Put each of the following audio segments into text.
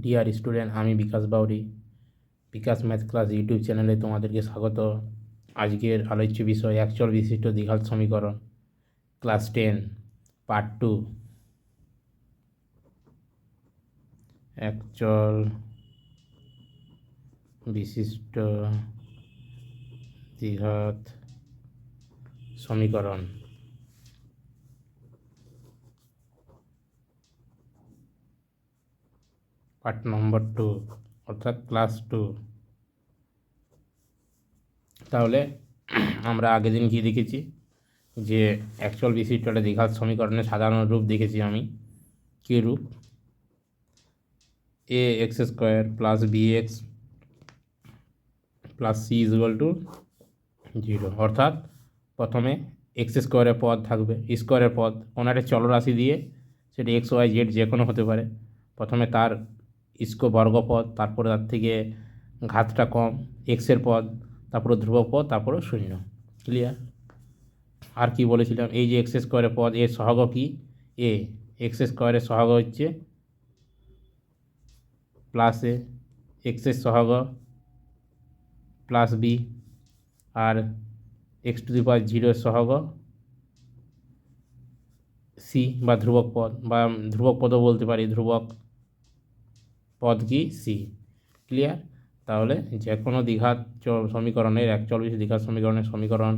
Dear student, আমি বিকাশ বাউরি, বিকাশ math class YouTube চ্যানেলে তোমাদেরকে স্বাগত। আজকের আলোচ্য বিষয় একচল বিশিষ্ট দ্বিঘাত সমীকরণ, ক্লাস 10 পার্ট 2। একচল বিশিষ্ট দ্বিঘাত সমীকরণ। পার্ট নম্বর 2 অর্থাৎ ক্লাস 2। তাহলে আমরা আগের দিন কী দেখেছি, যে একচল বিশিষ্ট একটা দ্বিঘাত সমীকরণের সাধারণ রূপ দেখেছি আমি। কী রূপ? A x square plus b x plus c equal to 0। অর্থাৎ প্রথমে এক্স স্কোয়ারের পদ থাকবে, স্কোয়ারের পদ কোনো একটা চলরাশি দিয়ে, সেটা এক্স ওয়াই জেড যে কোনো হতে পারে। প্রথমে তার বর্গপদ, তারপরে তার থেকে ঘাতটা কম এক্সের পদ, তারপরে ধ্রুবক পদ, তারপরে শূন্য। ক্লিয়ার? আর কি বলেছিলাম, এই যে এক্স স্কোয়ারের পদ এর সহগ কি? এ এক্স স্কোয়ারের সহগ হচ্ছে প্লাস এ, এক্সের সহগ প্লাস বি, আর এক্স টু দি পাওয়ার 0 সহগ সি বা ধ্রুবক পদ, বা ধ্রুবক পদও বলতে পারি, ধ্রুবক পদ কি? সি। ক্লিয়ার? তাহলে যে কোনো দ্বিঘাত সমীকরণের একচল বিশিষ্ট দ্বিঘাত সমীকরণ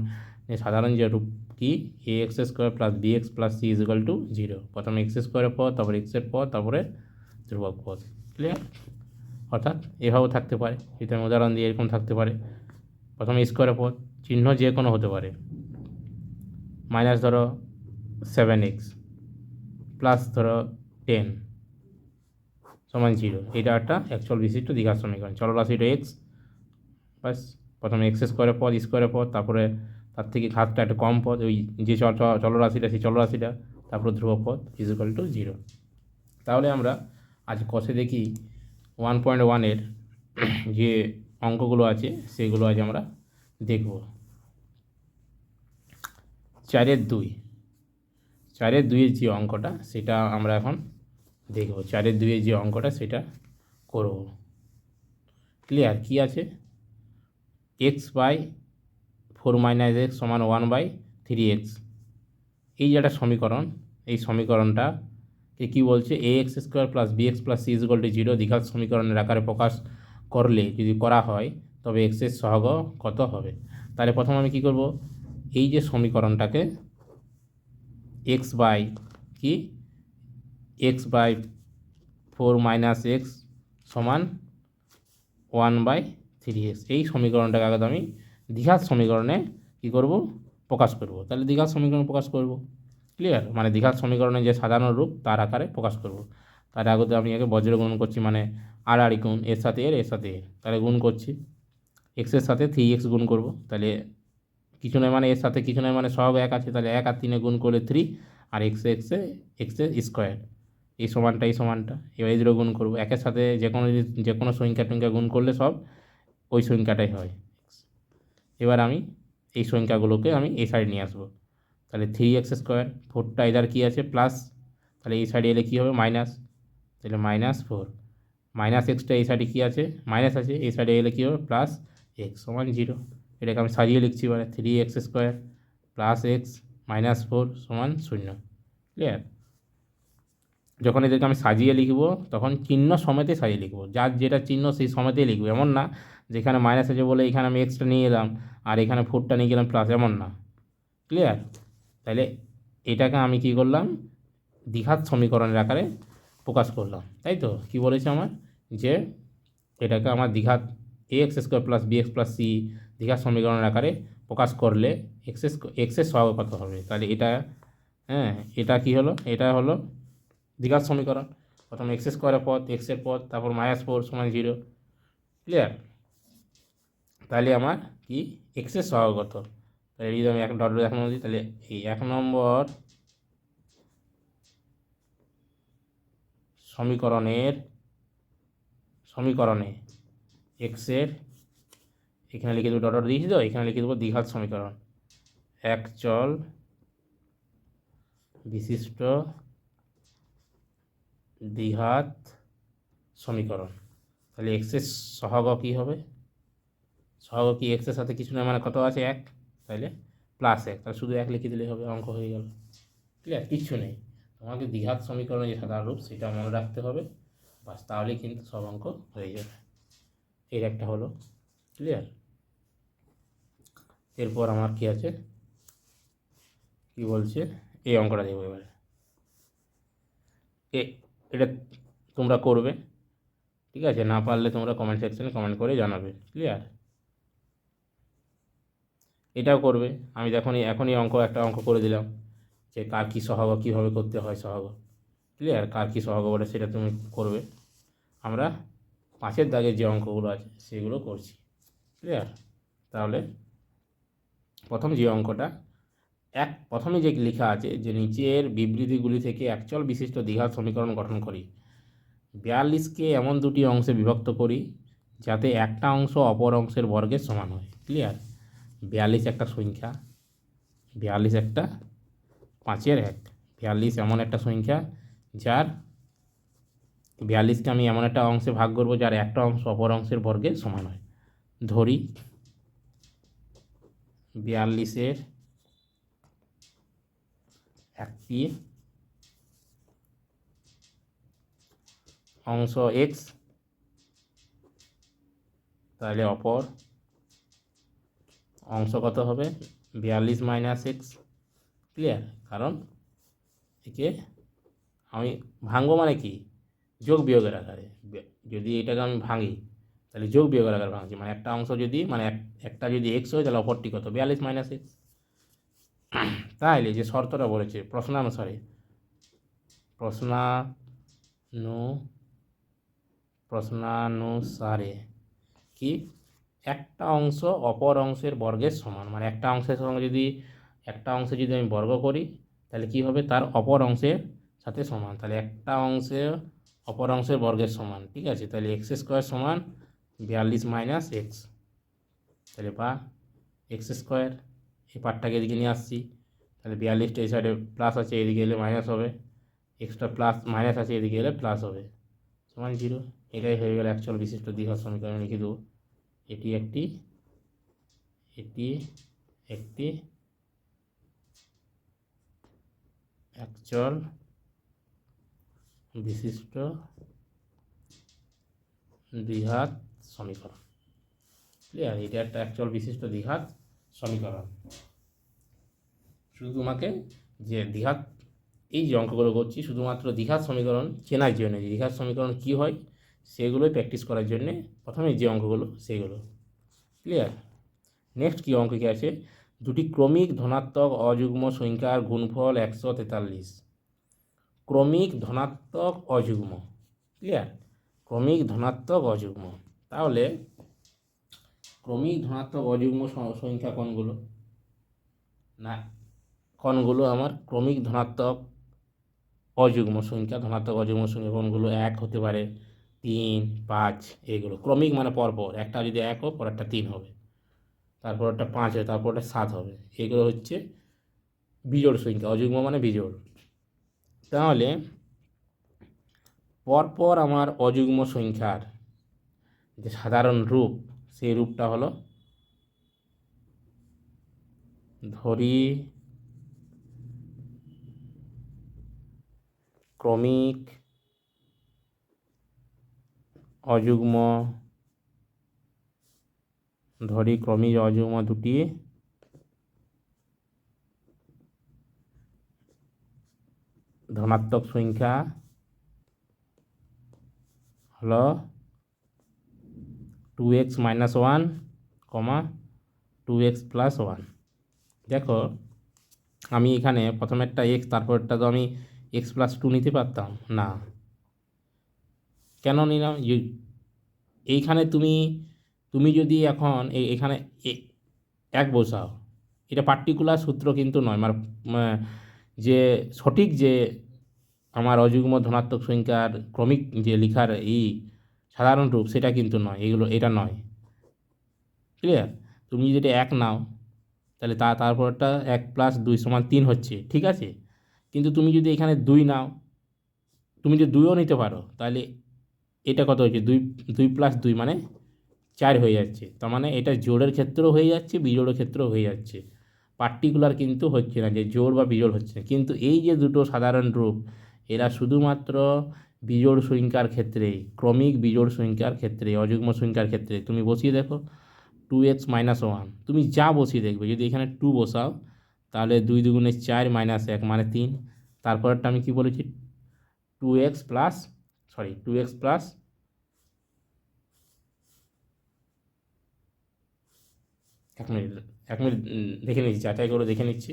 সাধারণ যে রূপ কি? A x square plus b x plus c equal to 0। প্রথমে এক্স স্কোয়ারের পদ, তারপরে এক্সের পদ, তারপরে ধ্রুবক পদ। ক্লিয়ার? অর্থাৎ এভাবেও থাকতে পারে, যদি আমি উদাহরণ দিয়ে এরকম থাকতে পারে। প্রথমে স্কোয়ারের পদ, চিহ্ন যে কোনো হতে পারে, মাইনাস ধরো 7x প্লাস ধরো 10 সমান 0। এটা একটা একচল বিশিষ্ট দ্বিঘাত সমীকরণ। চলরাশিটা এক্স, বাস প্রথমে এক্স স্কোয়ারের পদ, তারপরে তার থেকে ঘাতটা একটা কম পদ, ওই যে চলরাশিটা, সেই চলরাশিটা, তারপরে ধ্রুবক পদ ইজুয়াল টু 0। তাহলে আমরা আজ কষে দেখি 1.1-এর যে অঙ্কগুলো আছে সেগুলো আজ আমরা দেখব। 4-2 4-2-এর যে অঙ্কটা সেটা আমরা এখন দেখব। 4-2-এর যে অঙ্কটা সেটা করব। ক্লিয়ার? কি আছে? এক্স বাই 4 - x সমান 1/3x। এই যে একটা সমীকরণ, এই সমীকরণটাকে কী বলছে? A x square plus b x plus c equal to 0 দ্বিঘাত সমীকরণের আকারে প্রকাশ করলে, যদি করা হয়, তবে এক্সের সহগ কত হবে? তাহলে প্রথম আমি কী করব, এই যে সমীকরণটাকে এক্স বাই কি এক্স বাই 4 - x সমান 1/3x, এই সমীকরণটাকে আগে আমি দ্বিঘাত সমীকরণে কী করব? প্রকাশ করব। তাহলে দ্বিঘাত সমীকরণ প্রকাশ করব। ক্লিয়ার? মানে দ্বিঘাত সমীকরণের যে সাধারণ রূপ তার আকারে প্রকাশ করব। তার আগে আমি আগে বজ্র গুণ করছি, মানে আড়াআড়ি গুণ, এর সাথে এর সাথে এর। তাহলে গুণ করছি, এক্সের সাথে 3x গুণ করব। তাহলে কিছু নয় মানে এর সাথে কিছু নয় মানে সহগ 1 আছে, তাহলে 1 আর 3 গুণ করলে 3, আর এক্সের স্কোয়ার, এই সমানটা এবার এই দুটো গুণ করবো। একের সাথে যে কোনো সংখ্যা টংখ্যা গুণ করলে সব ওই সংখ্যাটাই হয়। এবার আমি এই সংখ্যাগুলোকে আমি এই সাইড নিয়ে আসবো। তাহলে 3x², 4টা এদার কী আছে? প্লাস, তাহলে এই সাইডে এলে কী হবে? মাইনাস, তাহলে -4। মাইনাস এক্সটা এই সাইডে কী আছে? মাইনাস আছে, এই সাইডে এলে কী হবে? প্লাস এক্স সমান 0। এটাকে আমি সাজিয়ে লিখছি, মানে 3x² প্লাস এক্স মাইনাস 4 সমান 0। ক্লিয়ার? যখন এদেরকে আমি সাজিয়ে লিখব তখন চিহ্ন সমেতে সাজিয়ে লিখব, যার যেটা চিহ্ন সেই সমেতেই লিখব। এমন না যেখানে মাইনাস আছে বলে এখানে আমি এক্সটা নিয়ে এলাম আর এখানে 4টা নিয়ে গেলাম প্লাস, এমন না। ক্লিয়ার? তাহলে এটাকে আমি কি করলাম? দ্বিঘাত সমীকরণের আকারে প্রকাশ করলাম। তাই তো? কি বলেছে আমার? যে এটাকে আমার দ্বিঘাত ax² plus bx plus c দ্বিঘাত সমীকরণের আকারে প্রকাশ করলে এক্সের সহগ কত হবে? তাহলে এটা, হ্যাঁ, এটা কি হলো? এটা হলো দ্বিঘাত সমীকরণ। প্রথম x² পদ, এক্সের পদ, তারপর -4 সমান 0। ক্লিয়ার? তাহলে আমার কি এক্সের সহগ কত? তাহলে যদি আমি এক ডট দেখানো দিই, তাহলে এই 1 নম্বর সমীকরণে এক্সের, এখানে লিখে দেবো, ডট দিয়েছি তো, এখানে লিখে দেবো দ্বিঘাত সমীকরণ, একচল বিশিষ্ট দ্বিঘাত সমীকরণ। তাহলে এক্সের সহগ কী হবে? সহগ কি এক্সের সাথে কিছু না, মানে কত আছে 1, তাহলে +1, তাহলে শুধু 1 লিখে দিলেই হবে, অঙ্ক হয়ে গেল। ক্লিয়ার? কিচ্ছু নেই, তোমাকে দ্বিঘাত সমীকরণের যে সাধারণ রূপ সেটা মনে রাখতে হবে, বাস, তাহলেই কিন্তু সব অঙ্ক হয়ে যাবে। এর একটা হলো। ক্লিয়ার? এরপর আমার কি আছে, কি বলছে, এই অঙ্কটা দেখবো এবারে। এটা তোমরা করবে, ঠিক আছে? না পারলে তোমরা কমেন্ট সেকশনে কমেন্ট করে জানাবে। ক্লিয়ার? এটাও করবে। আমি এখনই একটা অঙ্ক করে দিলাম যে কার কী সহগ, কীভাবে করতে হয় সহগ। ক্লিয়ার? কার কী সহগ বলে সেটা তুমি করবে। আমরা 5-এর দাগের যে অঙ্কগুলো আছে সেগুলো করছি। ক্লিয়ার? তাহলে প্রথম যে অঙ্কটা, প্রথমে যে লেখা আছে যে নিচের বিবৃতিগুলি থেকে একচল বিশিষ্ট দ্বিঘাত সমীকরণ গঠন করি। 42কে এমন দুটি অংশে বিভক্ত করি যাতে একটা অংশ অপর অংশের বর্গের সমান হয়। ক্লিয়ার? 42 একটা সংখ্যা, 42 একটা 5-এর 1। 42 এমন একটা সংখ্যা যার 42কে আমি এমন একটা অংশে ভাগ করবো যার একটা অংশ অপর অংশের বর্গের সমান হয়। ধরি 42-এর একটি অংশ এক্স, তাহলে অপর অংশ কত হবে? 42 - x। ক্লিয়ার? কারণ একে আমি ভাঙবো মানে কি, যোগ বিয়োগের আকারে। যদি এটাকে আমি ভাঙি তাহলে যোগ বিয়োগের আকারে ভাঙছি, মানে একটা অংশ যদি, মানে একটা যদি এক্স হয় তাহলে অপরটি কত? 42 - x। তাহলে যে শর্তটা বলেছে প্রশ্নানুসারে, প্রশ্নানুসারে কি, একটা অংশ অপর অংশের বর্গের সমান, মানে একটা অংশের সঙ্গে যদি আমি বর্গ করি তাহলে কি হবে, তার অপর অংশের সাথে সমান। তাহলে একটা অংশে অপর অংশের বর্গের সমান। ঠিক আছে? তাহলে x² সমান 42 - x। তাহলে বা x², এই পার্টটাকে এদিকে নিয়ে আসছি, তাহলে 42টা এই সাইডে প্লাস আছে, এদিকে এলে মাইনাস হবে, এক্সট্রা প্লাস মাইনাস আছে, এদিকে এলে প্লাস হবে, সমান 0। এটাই হয়ে গেল একচল বিশিষ্ট দ্বিঘাত সমীকরণ। লিখে দেবো এটি একটি একচল বিশিষ্ট দ্বিঘাত সমীকরণ। ক্লিয়ার? এটা একটা একচল বিশিষ্ট দ্বিঘাত সমীকরণ। শুধু তোমাকে যে দ্বিঘাত, এই যে অঙ্কগুলো করছি শুধুমাত্র দ্বিঘাত সমীকরণ চেনার জন্য, যে দ্বিঘাত সমীকরণ কী হয় সেগুলোই প্র্যাকটিস করার জন্যে প্রথমে যে অঙ্কগুলো সেগুলো। ক্লিয়ার? নেক্সট কী অঙ্ক কী আছে, দুটি ক্রমিক ধনাত্মক অযুগ্ম সংখ্যার গুণফল 143। ক্রমিক ধনাত্মক অযুগ্ম। ক্লিয়ার? ক্রমিক ধনাত্মক অযুগ্ম। তাহলে ক্রমিক ধনাত্মক অযুগ্ম সংখ্যা কোনগুলো? না, কোনগুলো আমার ক্রমিক ধনাত্মক অযুগ্ম সংখ্যা, ধনাত্মক অযুগ্ম সংখ্যা কোনগুলো? 1 হতে পারে, 3, 5, এগুলো ক্রমিক, মানে পরপর, একটা যদি 1 হোক পরেরটা 3 হবে, তারপর একটা 5 হবে, তারপর একটা 7 হবে, এগুলো হচ্ছে বিজোড় সংখ্যা। অযুগ্ম মানে বিজোড়। তাহলে পরপর আমার অযুগ্ম সংখ্যার যে সাধারণ রূপ, সেই রূপটা হলো, ধরি ক্রমিক অযুগ্ম দুটি ধনাত্মক সংখ্যা হলো 2x - 1, 2x + 1। দেখো আমি এখানে প্রথমেরটা x, তারপরটা তো আমি x + 2 নিতে পারতাম না। কেন নিলাম? এইখানে তুমি যদি এখন এখানে 1 বসাও, এটা পার্টিকুলার সূত্র কিন্তু নয়, মানে যে সঠিক যে আমার অযুগ্ম ধনাত্মক সংখ্যার ক্রমিক যে লেখার এই সাধারণ রূপ সেটা কিন্তু নয়, এটা নয়। ক্লিয়ার? তুমি যদি 1 নাও তাহলে তারপরটা 1 + 2 = 3 হচ্ছে, ঠিক আছে? কিন্তু তুমি যদি এখানে 2 নাও, তুমি যদি 2ও নিতে পারো, তাহলে এটা কত হচ্ছে 2 2 + 2 মানে 4 হয়ে যাচ্ছে। তার মানে এটা জোড়ের ক্ষেত্রেও হয়ে যাচ্ছে, বিজোড়ের ক্ষেত্রেও হয়ে যাচ্ছে। পার্টিকুলার কিন্তু হচ্ছে না যে জোড় বা বিজোড় হচ্ছে না। কিন্তু এই যে দুটো সাধারণ রূপ, এরা শুধুমাত্র বিজোড় সংখ্যার ক্ষেত্রে, ক্রমিক বিজোড় সংখ্যার ক্ষেত্রে, অযুগ্ম সংখ্যার ক্ষেত্রে তুমি বসিয়ে দেখো 2x - 1, তুমি যা বসিয়ে দেখবে। যদি এখানে 2 বসাও তাহলে 2 × 2 = 4 - 1 মানে 3। তারপরেরটা আমি কি বলেছি, 2x প্লাস 1 মিনিট, 1 মিনিট দেখে নিচ্ছি, যাচাই করে দেখে নিচ্ছি।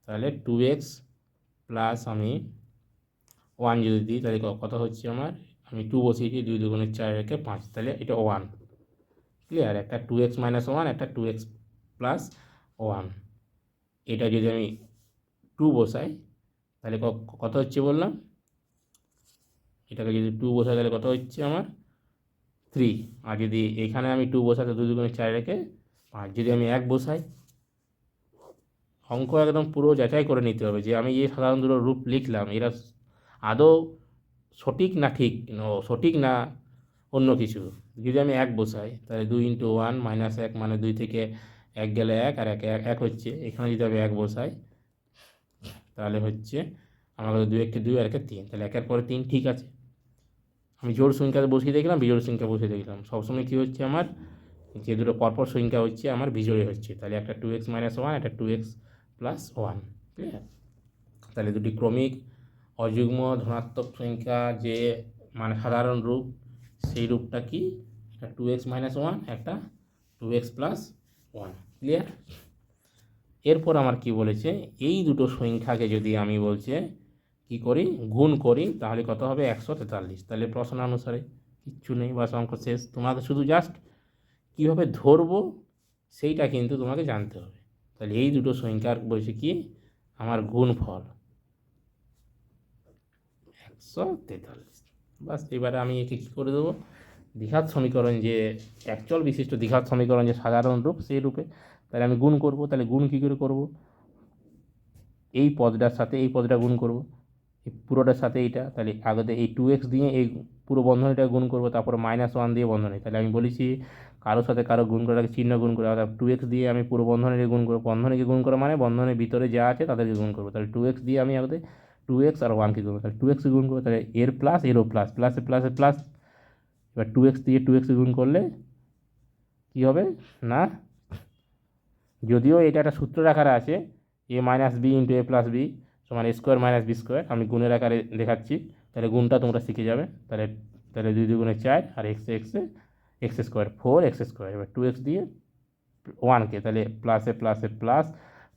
তাহলে 2x প্লাস আমি 1 যদি দিই তাহলে কত হচ্ছে আমার, আমি 2 বসিয়েছি, 2 × 2 = 4 রেখে 5, তাহলে এটা 1। ক্লিয়ার? একটা 2x - 1, একটা 2x প্লাস 1। এটা যদি আমি 2 বসাই তাহলে কত হচ্ছে বললাম, এটাকে যদি 2 বসাই তাহলে কত হচ্ছে আমার 3। আর যদি এখানে আমি 2 বসাই তো 2 × 2 = 4 রেখে 5। যদি আমি 1 বসাই, অঙ্ক একদম পুরো যাচাই করে নিতে হবে যে আমি যে সাধারণ দুটো রূপ লিখলাম এরা আদৌ সঠিক না ঠিক, সঠিক না অন্য কিছু। যদি আমি 1 বসাই তাহলে 2 × 1 - 1 মানে 2 থেকে 1 গেলে 1, আর 1 1 হচ্ছে। এখানে যদি আমি 1 বসাই তাহলে হচ্ছে আমার 2 1 2 আর 1 3, তাহলে 1-এর পরে 3 ঠিক আছে। আমি জোড় সংখ্যাতে বসিয়ে দেখলাম, বিজোড় সংখ্যা বসিয়ে দেখলাম, সবসময় কী হচ্ছে আমার, যে দুটো পরপর সংখ্যা হচ্ছে আমার বিজোড়ে হচ্ছে। তাহলে একটা 2x - 1, একটা 2x প্লাস 1। ক্লিয়ার? তাহলে দুটি ক্রমিক অযুগ্ম ধনাত্মক সংখ্যা যে মানে সাধারণ রূপ, সেই রূপটা কি, একটা 2x - 1, একটা 2x প্লাস 1। ক্লিয়ার? এরপর আমার কি বলেছে, এই দুটো সংখ্যাকে যদি আমি বলছে কি করি, গুণ করি, তাহলে কত হবে 143। তাহলে প্রশ্ন অনুসারে কিচ্ছু নেই, বাস অঙ্ক শেষ। তোমাকে শুধু জাস্ট কীভাবে ধরবো সেইটা কিন্তু তোমাকে জানতে হবে। তাহলে এই দুটো সংখ্যার বলছে কি আমার গুণফল 143। বাস এবারে আমি একে কী করে দেবো, দ্বিঘাত সমীকরণ যে একচল বিশিষ্ট দ্বিঘাত সমীকরণ যে সাধারণ রূপ, সেই রূপে তাহলে আমি গুণ করব। তাহলে গুণ কী করে করব, এই পদটার সাথে এই পদটা গুণ করব, এই পুরোটার সাথে এইটা। তাহলে আগে এই 2x দিয়ে এই পুরো বন্ধনীটা গুণ করব, তারপরে -1 দিয়ে বন্ধনী। তাহলে আমি বলেছি কারোর সাথে কারো গুণ করাকে চিহ্ন গুণ করে, অর্থাৎ 2x দিয়ে আমি পুরো বন্ধনীকে গুণ করবো। বন্ধনীকে গুণ করা মানে বন্ধনের ভিতরে যা আছে তাদেরকে গুণ করবো। তাহলে 2x দিয়ে আমি আগে 2x আর 1কে গুণ করবো, তাহলে 2x গুণ করবো, তাহলে এর প্লাস এরও প্লাস, প্লাসে প্লাসে প্লাস। এবার 2x দিয়ে 2x গুণ করলে কী হবে না, যদিও এটা একটা সূত্রের আকারে আছে, a - b × a + b = a² - b², আমি গুণের আকারে দেখাচ্ছি, তাহলে গুণটা তোমরা শিখে যাবে। তাহলে তাহলে 2 × 2 = 4 আর x স্কোয়ার 4x²। এবার 2x দিয়ে 1কে, তাহলে প্লাসে প্লাসে প্লাস,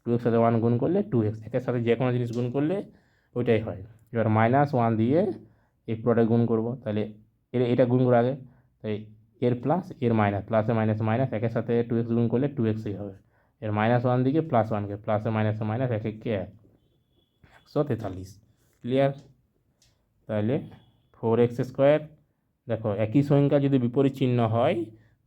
2x সাথে 1 গুণ করলে 2x, একের সাথে যে কোনো জিনিস গুণ করলে ওইটাই হয়। এবার -1 দিয়ে এই পুরোটা গুণ করব, তাহলে এটা গুণ করে আগে, তাই এর প্লাস এর মাইনাস, প্লাসে মাইনাসে মাইনাস, একের সাথে 2x গুণ করলে 2xই হবে। এর -1 দিকে +1কে, প্লাসে মাইনাসে মাইনাস, 1 1 143। ক্লিয়ার? তাহলে 4x², দেখো একই সংখ্যা যদি বিপরীত চিহ্ন হয়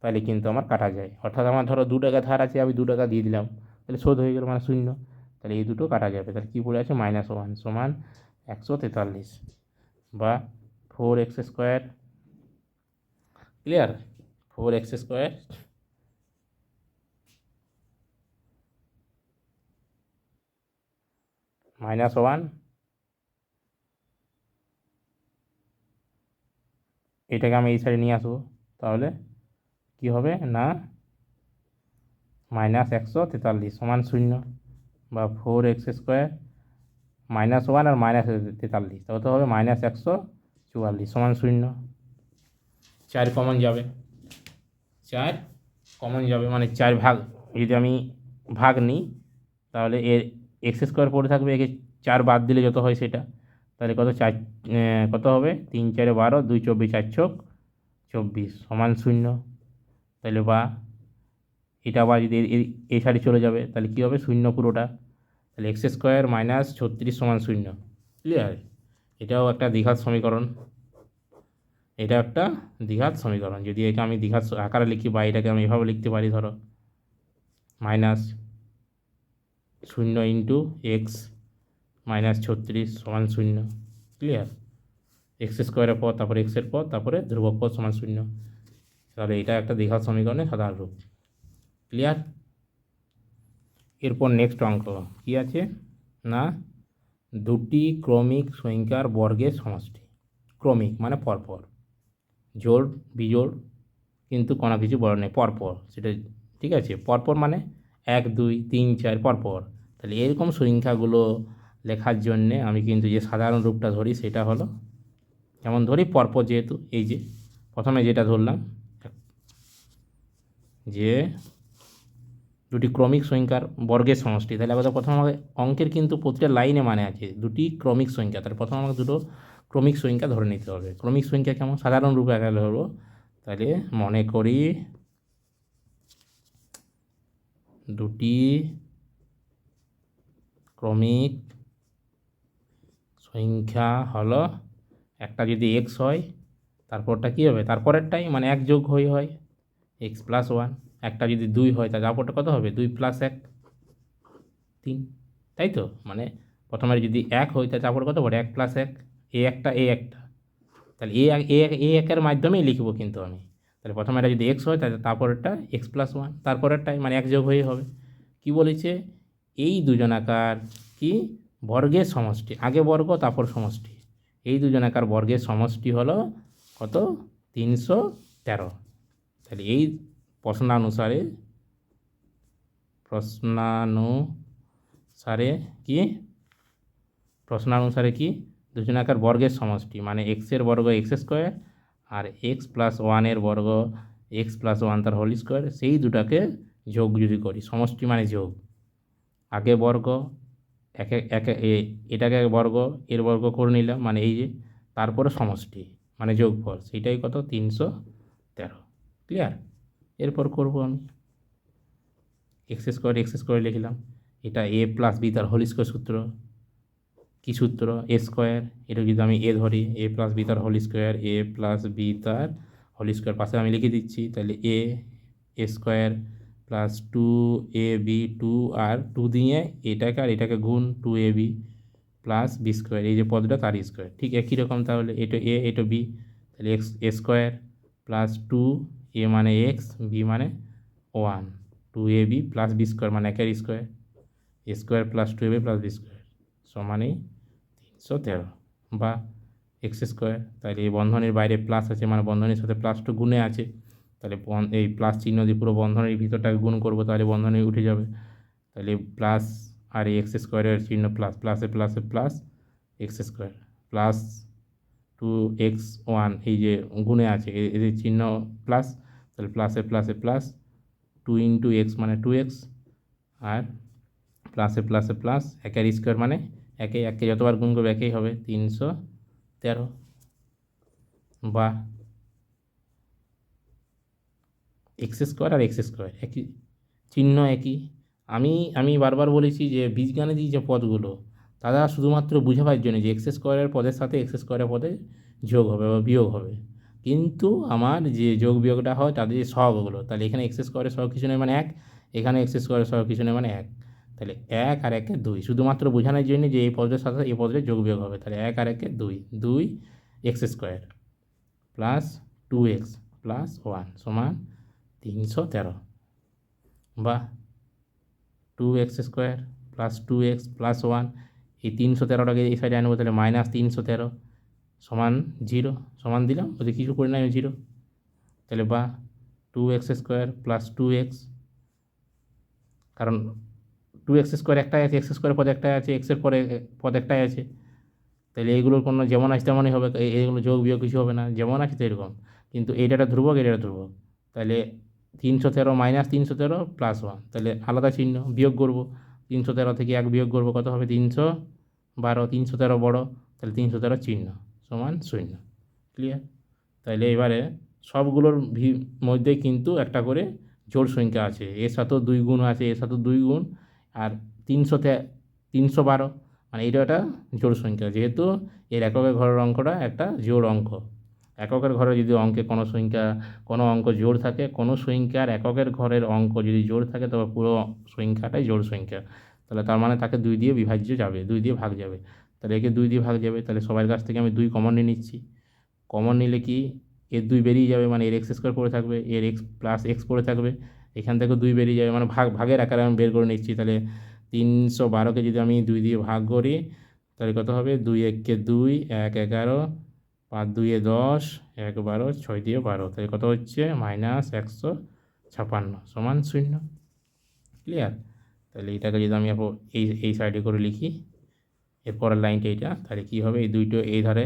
তাহলে কিন্তু আমার কাটা যায়। অর্থাৎ আমার ধরো 2 টাকা ধার আছে, আমি 2 টাকা দিয়ে দিলাম, তাহলে শোধ হয়ে গেল মানে 0। তাহলে এই দুটো কাটা যাবে। তাহলে কী পড়ে আছে, -1 সমান 143 বা 4x²। ক্লিয়ার? 4x² -1, এটাকে আমি এই সাইডে নিয়ে আসবো, তাহলে কি হবে না -143 সমান 0 বা 4x² -1 আর -43, তাহলে তো হবে -144 সমান 0। 4 কমন যাবে, 4 কমন যাবে মানে 4 ভাগ, যদি আমি ভাগ নিই তাহলে এর x² পড়ে থাকবে, একে 4 বাদ দিলে যত হয় সেটা, তাহলে কত 4 কত হবে 3 4 12, 2 24, 4 ছক 24 সমান 0। তাহলে বা এটা আবার যদি এই সাইডে চলে যাবে তাহলে কী হবে 0 পুরোটা, তাহলে x² - 36 সমান 0। ক্লিয়ার? এটাও একটা দ্বিঘাত সমীকরণ, এটা একটা দ্বিঘাত সমীকরণ। যদি এটা আমি দ্বিঘাত আকারে লিখি বা এটাকে আমি এভাবে লিখতে পারি, ধরো -0 × x - 36 সমান 0। ক্লিয়ার? এক্স স্কোয়ারের পদ, তারপরে এক্সের পদ, তারপরে ধ্রুবক পদ সমান 0। তাহলে এটা একটা দ্বিঘাত সমীকরণের সাধারণ রূপ। ক্লিয়ার? এরপর নেক্সট অঙ্ক কী আছে না, দুটি ক্রমিক সংখ্যার বর্গের সমষ্টি। ক্রমিক মানে পরপর, জোড় বিজোড় কিন্তু কোনো কিছু বড় নেই, পরপর সেটা ঠিক আছে। পরপর মানে 1 2 3 4 পরপর। তাহলে এরকম সংখ্যাগুলো লেখার জন্যে আমি কিন্তু যে সাধারণ রূপটা ধরি সেটা হলো, যেমন ধরি পরপর, যেহেতু এই যে প্রথমে যেটা ধরলাম যে দুটি ক্রমিক সংখ্যার বর্গের সমষ্টি, তাহলে আবার প্রথম আমাকে অঙ্কের কিন্তু প্রতিটা লাইনে মানে আছে দুটি ক্রমিক সংখ্যা, তাহলে প্রথম আমাকে দুটো ক্রমিক সংখ্যা ধরে নিতে হবে। ক্রমিক সংখ্যা কেমন, সাধারণ রূপে আকারে ধরবো। তাহলে মনে করি দুটি ক্রমিক সংখ্যা হলো, একটা যদি এক্স হয় তারপরটা কী হবে, তারপরেরটাই মানে 1 যোগ হয় এক্স প্লাস 1। একটা যদি 2 হয় তার তারপরটা কত হবে, 2 + 1 3, তাই তো। মানে প্রথমে যদি 1 হয় তার তারপর কত পড়ে 1 + 1, এ একটা তাহলে এ একের মাধ্যমেই লিখবো কিন্তু আমি। তাহলে প্রথমে এটা যদি এক্স হয় তাহলে তারপরেরটা এক্স প্লাস 1, তারপরেরটাই মানে 1 যোগ হয়ে হবে। কি বলেছে, এই দুজনাকার কি বর্গের সমষ্টি, আগে বর্গ তারপর সমষ্টি, এই দুজনাকার বর্গের সমষ্টি হলো কত, 313। তাহলে এই প্রশ্নানুসারে কি দুজনাকার বর্গের সমষ্টি মানে এক্সের বর্গ এক্স স্কোয়ার আর এক্স প্লাস 1-এর বর্গ এক্স প্লাস 1 তার হোল স্কোয়ার, সেই দুটাকে যোগ যদি করি, সমষ্টি মানে যোগ, আগে বর্গ একে একে এটাকে বর্গ এর বর্গ করে নিলাম মানে এই যে, তারপরে সমষ্টি মানে যোগফল, সেইটাই কত 313। ক্লিয়ার? এরপর করব আমি এক্স স্কোয়ার লিখলাম, এটা এ প্লাস বি তার হোল স্কোয়ার সূত্র, কী সূত্র, এ স্কোয়ার। এটা যদি আমি এ ধরি, এ প্লাস বি তার হোল স্কোয়ার, এ প্লাস বি তার হোল স্কোয়ার পাশে আমি লিখে দিচ্ছি, তাহলে এ স্কোয়ার প্লাস 2ab 2 আর 2 দিয়ে এটাকে আর এটাকে গুণ 2ab প্লাস বি স্কোয়ার, এই যে পদটা তার স্কোয়ার, ঠিক একই রকম। তাহলে এটা এ এটা বি, তাহলে এক্স স্কোয়ার প্লাস 2 এ মানে এক্স, বি মানে 1, 2ab প্লাস বি স্কোয়ার মানে একের square, a square plus 2ab plus b square সমানই 313 বা এক্স স্কোয়ার। তাহলে এই বন্ধনীর বাইরে প্লাস আছে মানে বন্ধনীর সাথে +2 গুণে আছে, তাহলে এই প্লাস চিহ্ন দিয়ে পুরো বন্ধনীর ভিতরটাকে গুণ করবো, তাহলে বন্ধনী উঠে যাবে। তাহলে প্লাস আর এই এক্স স্কোয়ারের চিহ্ন প্লাস, প্লাসে প্লাসে plus x square plus 2x1 এই যে গুণে আছে এদের চিহ্ন প্লাস, তাহলে প্লাসে প্লাসে প্লাস 2 × x মানে 2x আর প্লাসে প্লাসে প্লাস একের স্কোয়ার মানে একে যতবার গুণ করবে একেই হবে 313 বা এক্স স্কোয়ার আর এক্স স্কোয়ার একই চিহ্ন একই। আমি বারবার বলেছি যে বীজগাণিতিক যে পদগুলো তারা শুধুমাত্র বুঝাবার জন্য যে এক্স স্কোয়ারের পদের সাথে এক্স স্কোয়ারের পদে যোগ হবে বা বিয়োগ হবে, কিন্তু আমার যে যোগ বিয়োগটা হয় তাদের যে সহগগুলো, তাহলে এখানে এক্স স্কোয়ারের সহগ কিছু নেই মানে 1, এখানে এক্স স্কোয়ারের সহগ কিছু নেই মানে 1, তাহলে 1 আর 1 2, শুধুমাত্র বোঝানোর জন্য যে এই পদের সাথে এই পদের যোগ বিয়োগ হবে। তাহলে 1 আর 1 2 x square plus 2x plus 1 সমান 313 বা 2x square plus 2x plus 1, এই 313টাকে এই সাইডে আনবো, তাহলে -313 সমান 0 সমান দিলাম, ওদের কিছু করে নাই 0, তাহলে বা 2x স্কোয়ার প্লাস 2x, কারণ 2x স্কোয়ার একটাই আছে, এক্স স্কোয়ার পদ একটাই আছে, এক্সের পরে পদ একটাই আছে, তাহলে এইগুলোর কোনো যেমন আছে তেমনই হবে, এইগুলো যোগ বিয়োগ কিছু হবে না, যেমন আছে তো এরকম, কিন্তু এটা ধ্রুবক এটা ধ্রুবক। তাহলে 313 - 313 প্লাস 1, তাহলে আলাদা চিহ্ন বিয়োগ করবো, 313 থেকে 1 বিয়োগ করবো কত হবে 312, 313 বড়, তাহলে 313 চিহ্ন সমান 0। ক্লিয়ার? তাহলে এবারে সবগুলোর মধ্যে কিন্তু একটা করে জোড় সংখ্যা আছে, এর সাথেও 2 গুণ আছে, এর সাথেও 2 গুণ, আর 312 মানে এটা একটা জোড় সংখ্যা, যেহেতু এর এককের ঘরের অঙ্কটা একটা জোড় অঙ্ক। এককের ঘরে যদি অঙ্কে কোনো অঙ্ক জোড় থাকে, কোনো সংখ্যার এককের ঘরের অঙ্ক যদি জোড় থাকে তবে পুরো সংখ্যাটাই জোড় সংখ্যা, তাহলে তার মানে তাকে 2 দিয়ে বিভাজ্য যাবে, 2 দিয়ে ভাগ যাবে। তাহলে একে 2 দিয়ে ভাগ যাবে, তাহলে সবার কাছ থেকে আমি 2 কমন নিয়ে নিচ্ছি। কমন নিলে কি এর 2 বেরিয়ে যাবে, মানে এর এক্স স্কোয়ার পড়ে থাকবে, এর এক্স প্লাস এক্স পড়ে থাকবে, এখান থেকে 2 বেরিয়ে যাবে, মানে ভাগের আকারে আমি বের করে নিচ্ছি। তাহলে 312কে যদি আমি 2 দিয়ে ভাগ করি তাহলে কত হবে, 2 1 2, 1 11, 5 2 10, 1 12, 6 দিয়ে 12, তাহলে কত হচ্ছে -156 সমান 0। ক্লিয়ার? তাহলে এটাকে যদি আমি এই সাইডে করে লিখি, এরপরের লাইনটা এইটা, তাহলে কী হবে, এই দুইটো এই ধারে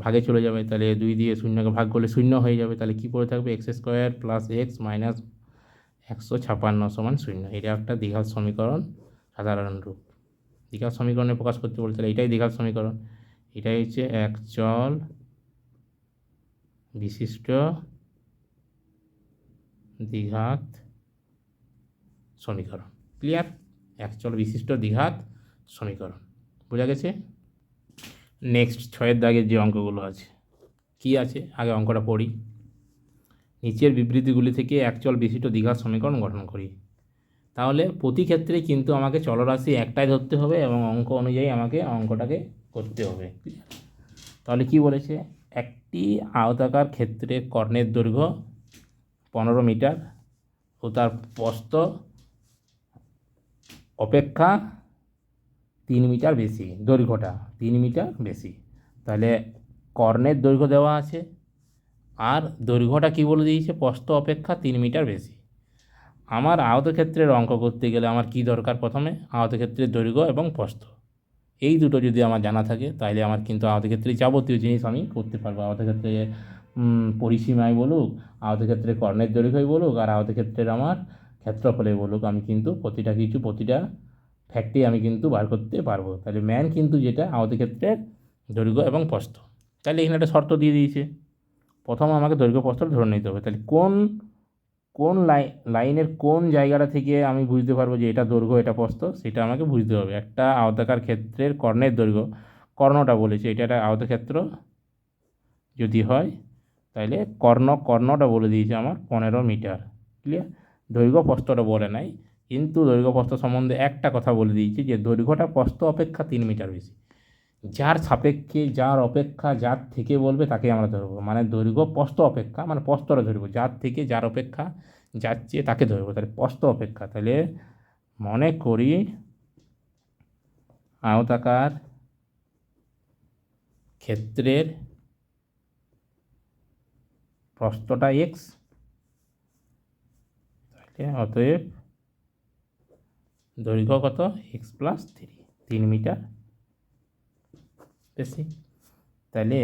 ভাগে চলে যাবে, তাহলে 2 দিয়ে 0কে ভাগ করলে 0 হয়ে যাবে, তাহলে কী পড়ে থাকবে, x² + x - 156 সমান 0। এটা একটা দ্বিঘাত সমীকরণ সাধারণ রূপ। দ্বিঘাত সমীকরণে প্রকাশ করতে বলতে, তাহলে এটাই দ্বিঘাত সমীকরণ। এটাই হচ্ছে এক চল বিশিষ্ট দ্বিঘাত সমীকরণ। ক্লিয়ার? এক চল বিশিষ্ট দ্বিঘাত সমীকরণ বোঝা গেছে। নেক্সট 6-এর দাগের যে অঙ্কগুলো আছে, কি আছে আগে অঙ্কটা পড়ি। নিচের বিবৃতিগুলি থেকে এক চল বিশিষ্ট দ্বিঘাত সমীকরণ গঠন করি। তাহলে প্রতি ক্ষেত্রে কিন্তু আমাকে চলরাশি একটাই ধরতে হবে এবং অঙ্ক অনুযায়ী আমাকে অঙ্কটাকে করতে হবে। তাহলে কি বলেছে, একটি আয়তাকার ক্ষেত্রে কর্ণের দৈর্ঘ্য 15 মিটার ও তার প্রস্থ অপেক্ষা 3 মিটার বেশি, দৈর্ঘ্যটা 3 মিটার বেশি। তাহলে কর্ণের দৈর্ঘ্য দেওয়া আছে আর দৈর্ঘ্যটা কি বলে দিয়েছে, প্রস্থ অপেক্ষা 3 মিটার বেশি। আমার আয়তক্ষেত্রের অঙ্ক করতে গেলে আমার কি দরকার, প্রথমে আয়তক্ষেত্রের দৈর্ঘ্য এবং প্রস্থ, এই দুটো যদি আমার জানা থাকে তাহলে আমার কিন্তু আয়তক্ষেত্রের যাবতীয় জিনিস আমি করতে পারবো। আয়তক্ষেত্রে পরিসীমায় বলুক, আয়তক্ষেত্রে কর্ণের দৈর্ঘ্যই বলুক, আর আয়তক্ষেত্রের আমার ক্ষেত্রফলে বলুক, আমি কিন্তু প্রতিটা ফ্যাক্টই আমি কিন্তু বার করতে পারবো। তাহলে ম্যান কিন্তু যেটা আয়তক্ষেত্রের দৈর্ঘ্য এবং প্রস্থ। তাহলে এখানে একটা শর্ত দিয়ে দিয়েছে, প্রথম আমাকে দৈর্ঘ্য প্রস্থটা ধরে নিতে হবে। তাহলে কোন লাইনের কোন জায়গাটা থেকে আমি বুঝতে পারবো যে এটা দৈর্ঘ্য এটা প্রস্থ, সেটা আমাকে বুঝতে হবে। একটা আয়তাকার ক্ষেত্রের কর্ণের দৈর্ঘ্য, কর্ণটা বলেছে, এটা একটা আয়তক্ষেত্র যদি হয় তাহলে কর্ণটা বলে দিয়েছে আমার 15 মিটার। ক্লিয়ার? দৈর্ঘ্য প্রস্থটা বলে নাই, কিন্তু দৈর্ঘ্য প্রস্থ সম্বন্ধে একটা কথা বলে দিয়েছি যে দৈর্ঘ্যটা প্রস্থ অপেক্ষা 3 মিটার বেশি। যার সাপেক্ষে যার অপেক্ষা যার থেকে বলবে তাকে আমরা ধরবো, মানে দৈর্ঘ্য প্রস্থ অপেক্ষা মানে প্রস্থটা ধরবো, যার থেকে যার অপেক্ষা যাচ্ছে তাকে ধরবো, তাহলে প্রস্থ অপেক্ষা। তাহলে মনে করি আয়তাকার ক্ষেত্রের প্রস্থটা x, তাহলে অতএব দৈর্ঘ্য কত, x + 3 মিটার বেশি। তাহলে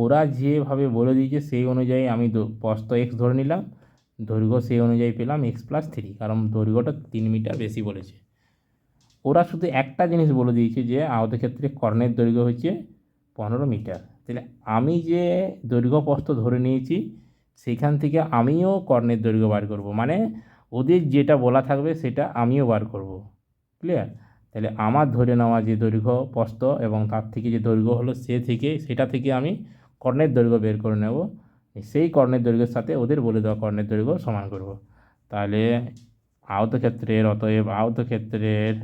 ওরা যেভাবে বলে দিয়েছে সেই অনুযায়ী আমি প্রস্থ x ধরে নিলাম, দৈর্ঘ্য সেই অনুযায়ী পেলাম x + 3, কারণ দৈর্ঘ্যটা 3 মিটার বেশি বলেছে। ওরা শুধু একটা জিনিস বলে দিয়েছে যে আয়তক্ষেত্রে কর্ণের দৈর্ঘ্য হচ্ছে 15 মিটার। তাহলে আমি যে দৈর্ঘ্য প্রস্থ ধরে নিয়েছি সেখান থেকে আমিও কর্ণের দৈর্ঘ্য বার করব, মানে ওদের যেটা বলা থাকবে সেটা আমিও বার করব। ক্লিয়ার? তাহলে আমার ধরে নেওয়া যে দৈর্ঘ্য প্রস্থ এবং তার থেকে যে দৈর্ঘ্য হলো সেটা থেকে আমি কর্ণের দৈর্ঘ্য বের করে নেব, সেই কর্ণের দৈর্ঘ্যের সাথে ওদের বলে দেওয়া কর্ণের দৈর্ঘ্য সমান করব। তাহলে অতএব আয়তক্ষেত্রের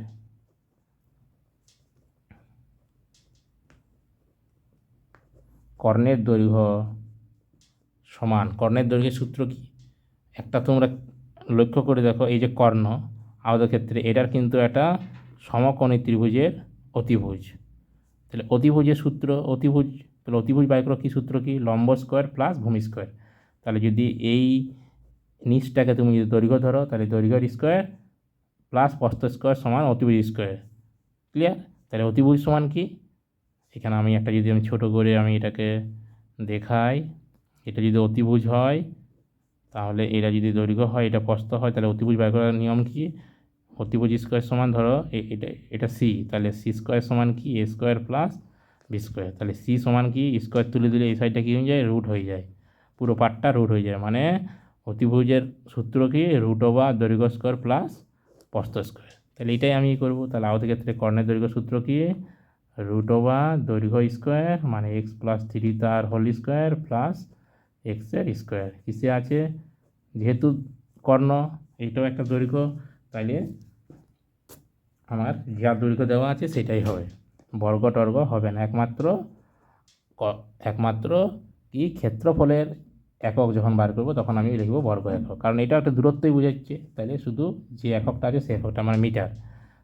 কর্ণের দৈর্ঘ্য সমান, কর্ণের দৈর্ঘ্যের সূত্র কি, একটা তোমরা লক্ষ্য করে দেখো, এই যে কর্ণ আয়তক্ষেত্রে এটার কিন্তু একটা সমকোণী ত্রিভুজের অতিভুজ। তাহলে অতিভুজের সূত্র, তাহলে অতিভুজ বাই করা কী সূত্র, কি, লম্ব স্কোয়ার প্লাস ভূমি স্কোয়ার। তাহলে যদি এই নিচটাকে তুমি যদি দৈর্ঘ্য ধরো তাহলে দৈর্ঘ্যের স্কোয়ার প্লাস প্রস্থ স্কোয়ার সমান অতিভুজ স্কোয়ার। ক্লিয়ার? তাহলে অতিভুজ সমান কি, এখানে আমি ছোটো করে আমি এটাকে দেখাই, এটা যদি অতিভুজ হয় তাহলে এটা যদি দৈর্ঘ্য হয় এটা প্রস্থ হয়, তাহলে অতিভুজ বের করার নিয়ম কি, অতিভুজ স্কোয়ার সমান ধরো এটা সি, তাহলে সি স্কোয়ার সমান কি, এ স্কোয়ার প্লাস বি স্কোয়ার। তাহলে সি সমান কি, স্কোয়ার তুলে দিলে এই সাইডটা কী হয়ে যায়, রুট হয়ে যায়, পুরো পার্টটা রুট হয়ে যায়, মানে অতিভুজের সূত্র কি, √/, দৈর্ঘ্য স্কোয়ার প্লাস প্রস্থ স্কোয়ার। তাহলে এটাই আমি করবো। তাহলে আয়তক্ষেত্রে কর্ণের দৈর্ঘ্য সূত্র কি, √/, দৈর্ঘ্য স্কোয়ার মানে x + 3 তার হোল স্কোয়ার প্লাস এক্সের স্কোয়ার। কিসে আছে, যেহেতু কর্ণ এইটাও একটা দৈর্ঘ্য, তাইলে আমার যা দৈর্ঘ্য দেওয়া আছে সেটাই হবে। বর্গ টর্গ হবে না, একমাত্র কি ক্ষেত্রফলের একক যখন বার করবো তখন আমি লিখবো বর্গ একক, কারণ এটা একটা দূরত্বই বোঝাচ্ছে। তাহলে শুধু যে এককটা আছে সে এককটা মানে মিটার।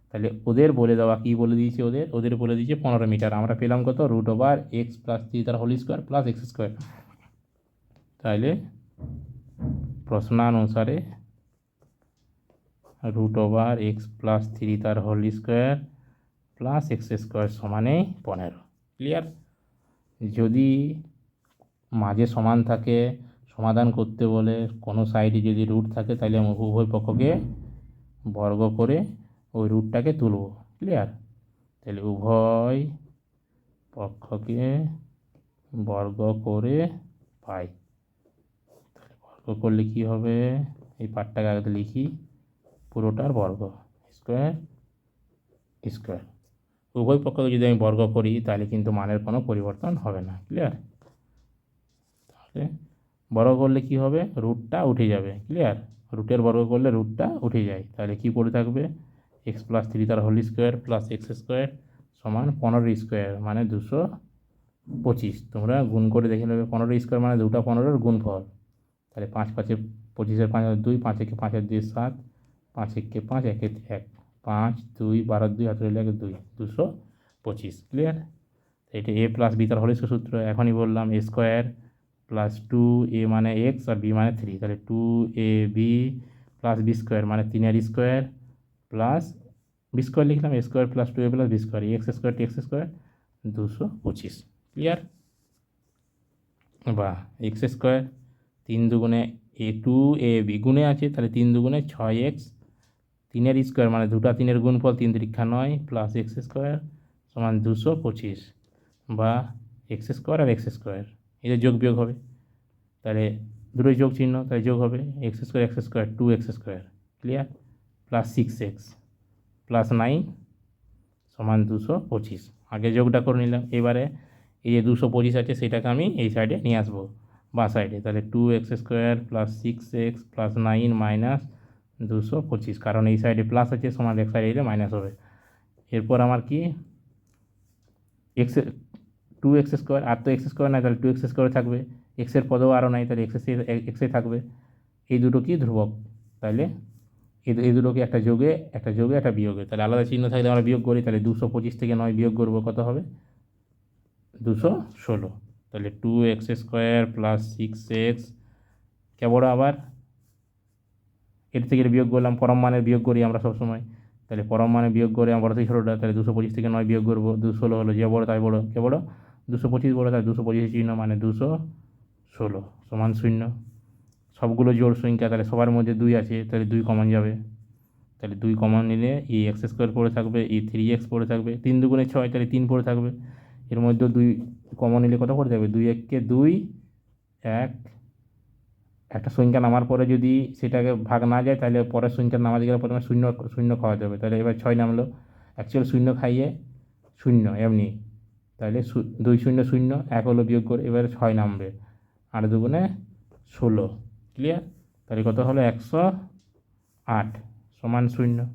তাহলে ওদের বলে দেওয়া কী বলে দিয়েছে, ওদের বলে দিয়েছে 15 মিটার। আমরা পেলাম কত, √(x + 3 তার whole square plus x square. তাহলে প্রশ্নানুসারে √(x + 3 তার whole square plus x square সমানে 15। ক্লিয়ার? যদি মাঝে সমান থাকে, সমাধান করতে বলে, কোনো সাইডে যদি রুট থাকে, তাহলে আমি উভয় পক্ষকে বর্গ করে ওই রুটটাকে তুলব। ক্লিয়ার? তাহলে উভয় পক্ষকে বর্গ করে পাই। তাহলে বর্গ করলে কি হবে, এই পার্টটাকে আগে লিখি, পুরোটার বর্গ, স্কোয়ার স্কোয়ার। উভয় পক্ষকে যদি আমি বর্গ করি তাহলে কিন্তু মানের কোনো পরিবর্তন হবে না। ক্লিয়ার? তাহলে বর্গ করলে কি হবে, রুটটা উঠে যাবে। ক্লিয়ার? রুটের বর্গ করলে রুটটা উঠে যায়। তাহলে কি পড়ে থাকবে, x + 3 তার whole square plus x square সমান 15 স্কোয়ার মানে 225। তোমরা গুণ করে দেখে নেবে, 15 স্কোয়ার মানে 2টা 15-এর গুণফল। তাহলে 5 5 25, 5 2, 5 1 5 2 7, 5 1 5 1 1, 5 2 12 2 হাতে 1 2, 225। ক্লিয়ার? এটা a + b তার হোল স্কোয়ার সূত্র এখনই বললাম, a স্কোয়ার প্লাস 2a মানে x আর b মানে 3। তাহলে 2ab প্লাস b স্কোয়ার মানে 3 স্কোয়ার প্লাস b স্কোয়ার লিখলাম, a square plus 2a plus b square, x square x square 225। Clear? বা এক্স স্কোয়ার 3 দুগুণে 2ab গুণে আছে, তাহলে 3 দুগুণে 6x, 3 স্কোয়ার মানে 2টা 3-এর গুণফল 3 3 9 প্লাস x স্কোয়ার সমান 225। বা এক্স স্কোয়ার আর এক্স স্কোয়ার এদের যোগ বিয়োগ হবে, তাহলে দুটোই যোগ চিহ্ন, তাই যোগ হবে x square 2x square. Clear? Plus 6x plus 9 সমান 225। আগে যোগটা করে নিলাম। এবারে এই যে 225 আছে সেটাকে আমি এই সাইডে নিয়ে আসবো, বা সাইডে। তাহলে 2x square plus 6x plus 9 minus 225, কারণ এই সাইডে প্লাস আছে, সমান এক সাইডে এলে মাইনাস হবে। এরপর আমার কি, এক্স 2x স্কোয়ার, আর তো x স্কোয়ার নাই, তাহলে 2x স্কোয়ার থাকবে, এক্সের পদেও আরও নাই, তাহলে এক্সে থাকবে। এই দুটো কি ধ্রুবক, তাহলে এই দুটোকে একটা যোগে একটা বিয়োগে, তাহলে আলাদা চিহ্ন থাকলে আমরা বিয়োগ করি। তাহলে 225 থেকে 9 বিয়োগ করবো, কত হবে, 216। তাহলে 2x স্কোয়ার প্লাস 6x কে বড়, আবার এর থেকে বিয়োগ করলাম, পরম মানের বিয়োগ করি আমরা সবসময়। তাহলে পরম মানে বিয়োগ করে আমরা বড় থেকে ছোটোটা, তাহলে 225 থেকে 9 বিয়োগ করবো, 216 হলো, যে বড় তাই বড়, কে বড়, 225 বড়, তাই 225 চিহ্ন মানে 216 সমান 0। সবগুলো জোড় সংখ্যা, তাহলে সবার মধ্যে 2 আছে, তাহলে 2 কমন যাবে। তাহলে 2 কমন নিলে এই এক্স স্কোয়ার পড়ে থাকবে, এই 3x পড়ে থাকবে, 3 দুগুণে 6, তাহলে 3 পড়ে থাকবে। এর মধ্যে 2 কমন নিলে কত পড়ে থাকবে, 2 1 2, 1 একটা সংখ্যা নামার পরে যদি সেটাকে ভাগ না যায়, তাহলে পরের সংখ্যা নামাতে গেলে প্রথমে শূন্য শূন্য খাওয়াতে হবে। তাহলে এবার 6 নামলো, অ্যাকচুয়াল শূন্য খাইয়ে 0 এমনি, তাহলে 2 0 0 1 হলো বিয়োগ করে, এবারে 6 নামবে, 8 দুগুণে 16। ক্লিয়ার? তাহলে কত হলো, 108 সমান 0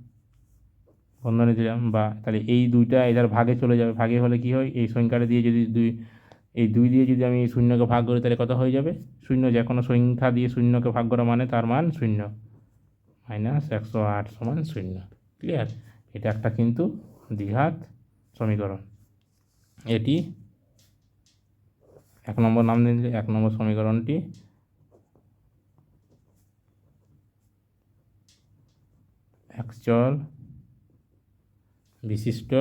বন্ধনী দিলাম। বা তাহলে এই দুইটা এদের ভাগে চলে যাবে, ভাগে হলে কি হয়, এই সংখ্যাটা দিয়ে যদি এই 2 দিয়ে যদি আমি শূন্যকে ভাগ করি তাহলে কত হয়ে যাবে, 0। যে কোনো সংখ্যা দিয়ে শূন্যকে ভাগ করা মানে তার মান 0, মাইনাস 108 সমান 0। ক্লিয়ার? এটা একটা কিন্তু দ্বিঘাত সমীকরণ। এটি 1 নম্বর নাম দিলে 1 নম্বর সমীকরণটি একচল বিশিষ্ট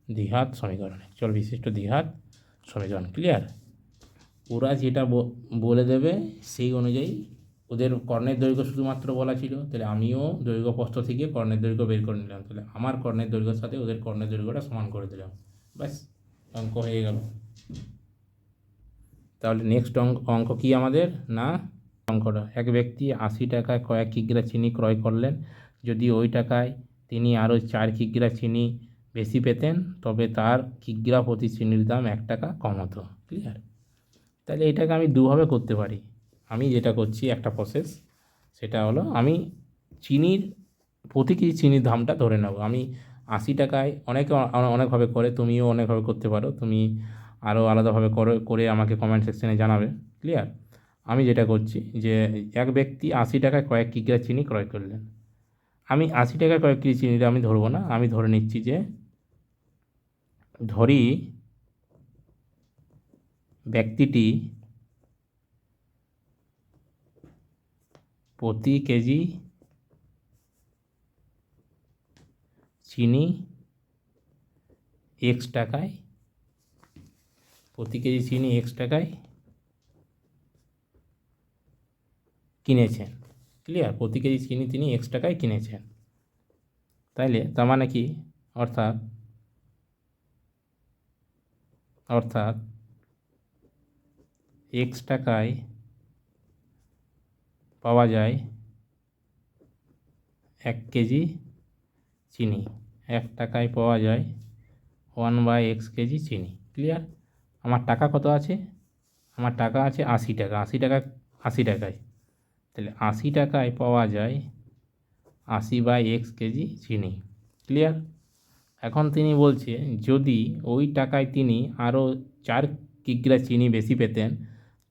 দ্বিঘাত সমীকরণ, একচল বিশিষ্ট দ্বিঘাত সমীকরণ। ক্লিয়ার? ওরা যেটা বলে দেবে সেই অনুযায়ী, ওদের কর্ণের দৈর্ঘ্য শুধুমাত্র বলা ছিল, তাহলে আমিও দৈর্ঘ্য প্রস্থ থেকে কর্ণের দৈর্ঘ্য বের করে নিলাম, তাহলে আমার কর্ণের দৈর্ঘ্যের সাথে ওদের কর্ণের দৈর্ঘ্যটা সমান করে দিলাম, ব্যাস অঙ্ক হয়ে গেল। তাহলে নেক্সট অঙ্ক কি আমাদের, না অঙ্কটা, এক ব্যক্তি 80 টাকায় কয়েক কিগ্রা চিনি ক্রয় করলেন, যদি ওই টাকায় তিনি আরও 4 কিগ্রা চিনি বেশি পেতেন তবে তার কিগ্রা প্রতি চিনির দাম 1 টাকা কম হতো। ক্লিয়ার? তাহলে এটাকে আমি দুভাবে করতে পারি। আমি যেটা করছি একটা প্রসেস, সেটা হলো আমি চিনির প্রতি কেজি চিনির দামটা ধরে নেব আমি 80 টাকায়। অনেকে অনেকভাবে করে, তুমিও অনেকভাবে করতে পারো, তুমি আরও আলাদাভাবে করে আমাকে কমেন্ট সেকশনে জানাবে। ক্লিয়ার? আমি যেটা করছি যে এক ব্যক্তি 80 টাকায় কয়েক কিগ্রা চিনি ক্রয় করলেন। আমি 80 টাকায় কয়েক কেজি চিনিটা আমি ধরবো না, আমি ধরে নিচ্ছি যে ধরি ব্যক্তিটি প্রতি কেজি চিনি X টাকায়, প্রতি কেজি চিনি X টাকায় কিনেছেন। ক্লিয়ার? প্রতি কেজি চিনি তিনি X টাকায় কিনেছেন। তাইলে তার মানে কি? অর্থাৎ অর্থাৎ X টাকায় পাওয়া যায় 1 কেজি চিনি, 1 টাকায় পাওয়া যায় 1/x কেজি চিনি। ক্লিয়ার? আমার টাকা কত আছে? আমার টাকা আছে 80 টাকা। 80 টাকা, 80 টাকায়, তাহলে 80 টাকায় পাওয়া যায় 80/x কেজি চিনি। ক্লিয়ার? এখন তিনি বলছে যদি ওই টাকায় তিনি আরও 4 কিগ্রা চিনি বেশি পেতেন,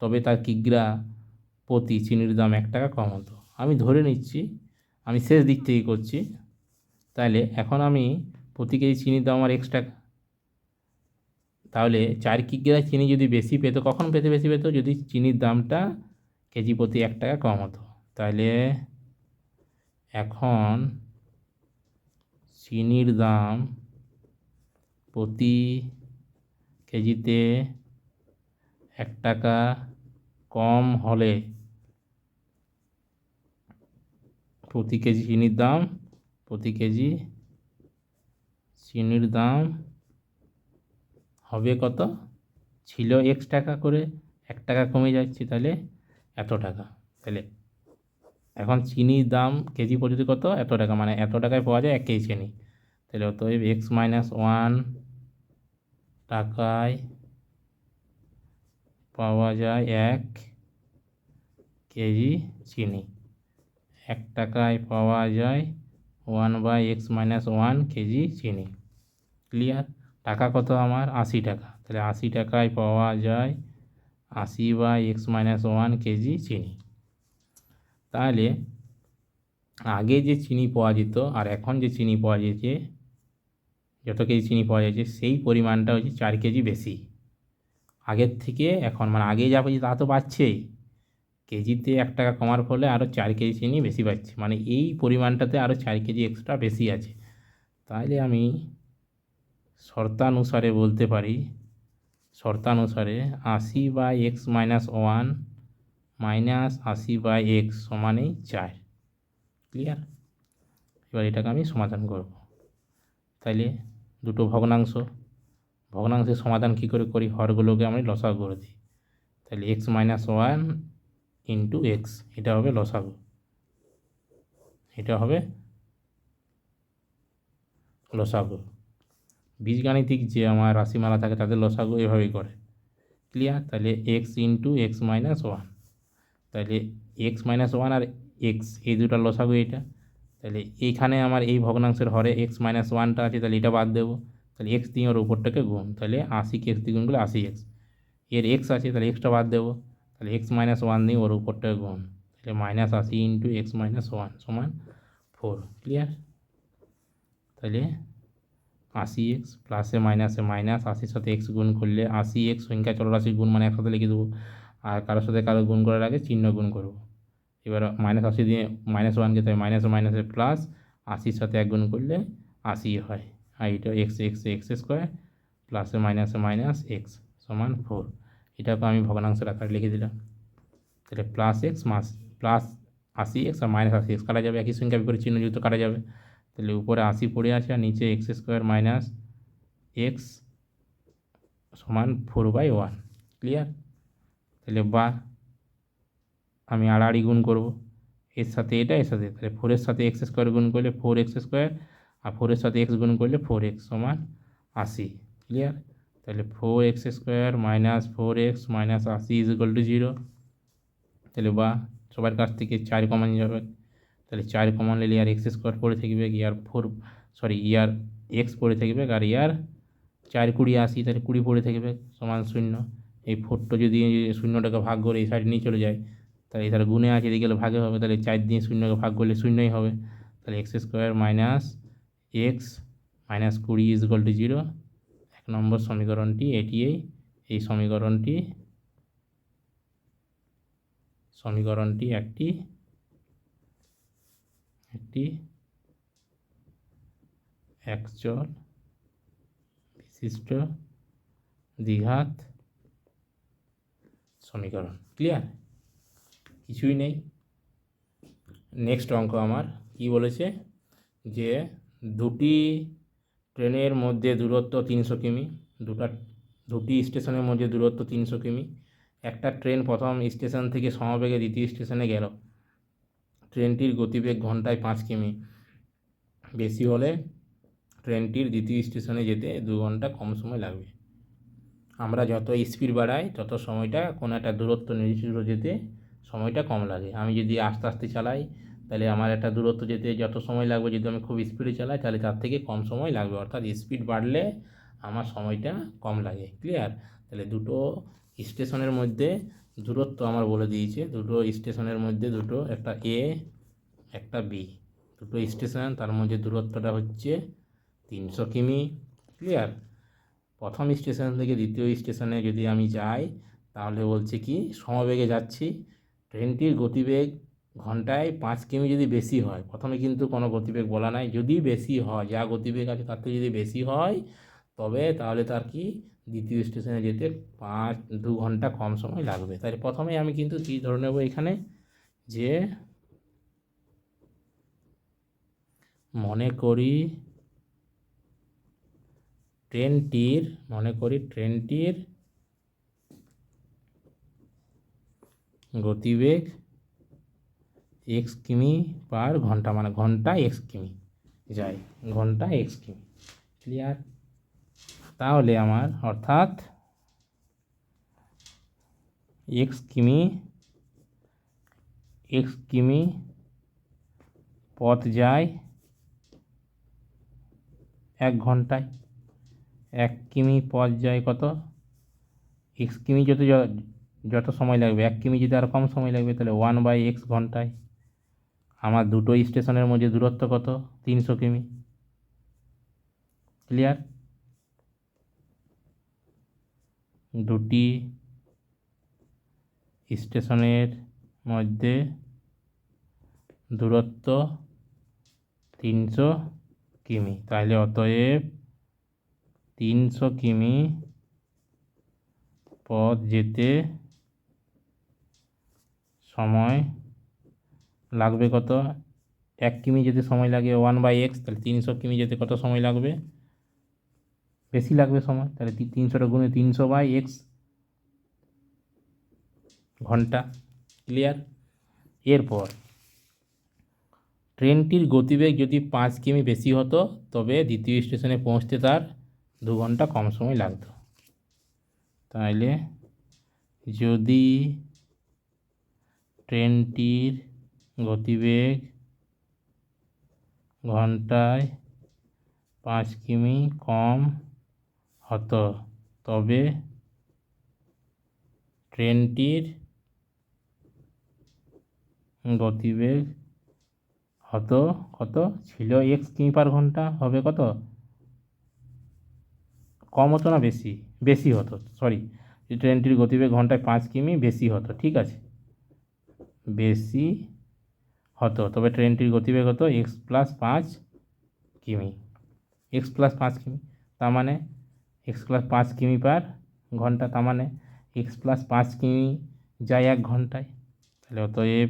তবে তার কিগ্রা প্রতি চিনির দাম 1 টাকা কম হতো। আমি ধরে নিচ্ছি, আমি শেষ দিক থেকে করছি। তাহলে এখন আমি প্রতি কেজি চিনির দাম আমার X টাকা, তাহলে 4 কিগ্রা চিনি যদি বেশি পেতো, কখন বেশি পেতো? যদি চিনির দামটা কেজি প্রতি 1 টাকা কম হতো। তাহলে এখন চিনির দাম প্রতি কেজিতে 1 টাকা কম হলে প্রতি কেজি চিনির দাম, প্রতি কেজি চিনির দাম হবে কত? ছিল X টাকা করে, 1 টাকা কমে যাচ্ছে, তাহলে এত টাকা। তাহলে এখন চিনির দাম কেজি প্রতি কত? এত টাকা, মানে এত টাকায় পাওয়া যায় 1 কেজি চিনি। তাহলে অতএব X-1 টাকায় পাওয়া যায় 1 কেজি চিনি, 1 টাকায় পাওয়া যায় 1/x-1 কেজি চিনি। ক্লিয়ার? টাকা কত আমার? 80 টাকা। তাহলে 80 টাকায় পাওয়া যায় 80/x-1 কেজি চিনি। তাহলে আগে যে চিনি পাওয়া যেত আর এখন যে চিনি পাওয়া যাচ্ছে, যত কেজি চিনি পাওয়া যাচ্ছে সেই পরিমাণটা হচ্ছে 4 কেজি বেশি আগের থেকে এখন। মানে আগে যা পাচ্ছি তা তো পাচ্ছেই, কেজিতে 1 টাকা কমার ফলে আরও 4 কেজি চিনি বেশি পাচ্ছে, মানে এই পরিমাণটাতে আরও 4 কেজি এক্সট্রা বেশি আছে। তাহলে আমি শর্তানুসারে বলতে পারি, শর্তানুসারে 80/x-1 মাইনাস 80/x সমানেই 4। ক্লিয়ার? এবার এটাকে আমি সমাধান করব। তাইলে দুটো ভগ্নাংশের সমাধান কী করে করি? হরগুলোকে আমি লসাগু করে দিই। তাহলে x-1 ইন্টু এক্স, এটা হবে লসাগু, এটা হবে লসাগু। বীজগাণিতিক যে আমার রাশিমালা থাকে তাদের লসাগু এভাবেই করে। ক্লিয়ার? তাহলে x ইন্টু x-1, তাহলে x-1 আর x এই দুটার লসাগু এটা। তাহলে এইখানে আমার এই ভগ্নাংশের হরে x-1টা আছে, তাহলে এটা বাদ দেবো। তাহলে x দিয়ে ওর উপরটাকে গুণ, তাহলে 80কে x দিয়ে গুণ করলে 80x। এর x আছে, তাহলে xটা বাদ দেবো, তাহলে x-1 দিয়ে ওর উপরটাকে গুণ, তাহলে -80 ইন্টু x-1 সমান 4। ক্লিয়ার? তাহলে 80x প্লাসে মাইনাসে মাইনাস, 80-র সাথে x গুণ করলে 80x সংখ্যা চলরাশির গুণ, মানে একসাথে লিখে দেবো। আর কারোর সাথে কারো গুণ করার আগে চিহ্ন গুণ করব। এবার -80 দিয়ে -1কে, তাই মাইনাসে মাইনাসে প্লাস, 80-র সাথে 1 গুণ করলে 80 হয়। আর এটা x স্কোয়ার প্লাসে মাইনাসে মাইনাস x সমান 4। এটাকে আমি ভগ্নাংশের আকারে লিখে দিলাম। তাহলে +x প্লাস 80x আর -80x কাটা যাবে, একই সংখ্যা বিপরীত চিহ্নযুক্ত কাটা যাবে। তাহলে উপরে 80 পড়ে আছে আর নিচে x² মাইনাস x সমান 4/1। ক্লিয়ার? তাহলে বা আমি আড়াআড়ি গুণ করব, এর সাথে এটা, এর সাথে, তাহলে 4-এর সাথে x² গুণ করলে 4x² আর 4-এর সাথে x গুণ করলে 4x সমান 80। ক্লিয়ার? তাহলে 4x² মাইনাস 4x মাইনাস 80 = 0। তাহলে বা সবার কাছ থেকে 4 কমন যাবে, তাহলে 4 কমন নিলে ইয়ার এক্স স্কোয়ার পড়ে থাকবে, ইয়ার এক্স পড়ে থাকবে, আর ইয়ার 4 20 80, তাহলে 20 পড়ে থাকবে সমান 0। এই 4টা যদি 0টাকে ভাগ করে এই সাইড নিয়ে চলে যায়, তাহলে এখানে গুণে আছে, এদিকে গেলে ভাগে হবে, তাহলে 4 দিয়ে 0কে ভাগ করলে 0ই হবে। তাহলে x square minus x minus 20 is equal to 0। 1 number সমীকরণটি এটি, এই সমীকরণটি একটি একচল বিশিষ্ট দ্বিঘাত সমীকরণ। ক্লিয়ার? কিছুই নেই। নেক্সট অঙ্ক আমার কি বলেছে, যে দুটি ট্রেনের মধ্যে দূরত্ব 300 কিমি, দুটি স্টেশনের মধ্যে দূরত্ব 300 কিমি। একটা ট্রেন প্রথম স্টেশন থেকে সমবেগে দ্বিতীয় স্টেশনে গেল। ট্রেনটির গতিবেগ ঘন্টায় 5 কিমি বেশি হলে ট্রেনটির দ্বিতীয় স্টেশনে যেতে 2 ঘন্টা কম সময় লাগবে। আমরা যত স্পিড বাড়াই তত সময়টা কোনো একটা দূরত্ব নির্দিষ্ট যেতে সময়টা কম লাগে। আমি যদি আস্তে আস্তে চালাই তাহলে আমার একটা দূরত্ব যেতে যত সময় লাগবে, যদি আমি খুব স্পিডে চালাই তাহলে তার থেকে কম সময় লাগবে, অর্থাৎ স্পিড বাড়লে আমার সময়টা কম লাগে। ক্লিয়ার? তাহলে দুটো স্টেশনের মধ্যে দূরত্ব আমার বলে দিয়েছে, দুটো স্টেশনের মধ্যে একটা এ একটা বি, দুটো স্টেশন, তার মধ্যে দূরত্বটা হচ্ছে 300 কিমি। ক্লিয়ার? প্রথম স্টেশন থেকে দ্বিতীয় স্টেশনে যদি আমি যাই তাহলে বলছে কি সমবেগে যাচ্ছি, ট্রেনটির গতিবেগ ঘন্টায় 5 কিমি যদি বেশি হয়, প্রথমে কিন্তু কোনো গতিবেগ বলা নাই, যদি বেশি হয়, যা গতিবেগ আছে তার থেকে যদি বেশি হয় তবে তাহলে তার কি দ্বিতীয় স্টেশনে যেতে 2 ঘন্টা কম সময় লাগবে। তাহলে প্রথমে আমি কিন্তু কী ধরে নেব এখানে, যে মনে করি ট্রেনটির গতিবেগ x কিমি পার ঘন্টা, মানে ঘন্টা x কিমি যায়, ঘন্টা x কিমি। ক্লিয়ার? তাহলে আমার অর্থাৎ x কিমি পথ যায় 1 ঘন্টায়। 1 কিমি পথ যায় কত, x কিমি যত সময় লাগবে, 1 কিমি যদি আর কম সময় লাগবে তাহলে 1/x ঘন্টায়। আমার দুটো স্টেশনের মধ্যে দূরত্ব কত, 300 কিমি। ক্লিয়ার? দুটি স্টেশনের মধ্যে দূরত্ব 300 কিমি, তাহলে অতএব 300 কিমি পথ যেতে সময় লাগবে কত, 1 কিমি যেতে সময় লাগে 1/x, তাহলে 300 কিমি যেতে কত সময় লাগবে, বেশি লাগবে সময়, তাহলে 300টা গুণে 300/x ঘন্টা। ক্লিয়ার? এরপর ট্রেনটির গতিবেগ যদি 5 কিমি বেশি হতো তবে দ্বিতীয় স্টেশনে পৌঁছতে তার 2 ঘন্টা কম সময় লাগতো। তাহলে যদি ট্রেনটির গতিবেগ ঘন্টায় 5 কিমি কম হতো তবে ট্রেনটির গতিবেগ হতো কত, ছিল x কিমি পার ঘন্টা, হবে কত, কম হতো না বেশি হতো, ট্রেনটির গতিবেগ ঘন্টায় 5 কিমি বেশি হতো। ঠিক আছে, বেশি হতো, তবে ট্রেনটির গতিবেগ হতো x+5 কিমি, x+5 কিমি, তার মানে x+5 কিমি পার ঘন্টা, তার মানে x+5 কিমি যায় 1 ঘন্টায়। তাহলে অতএব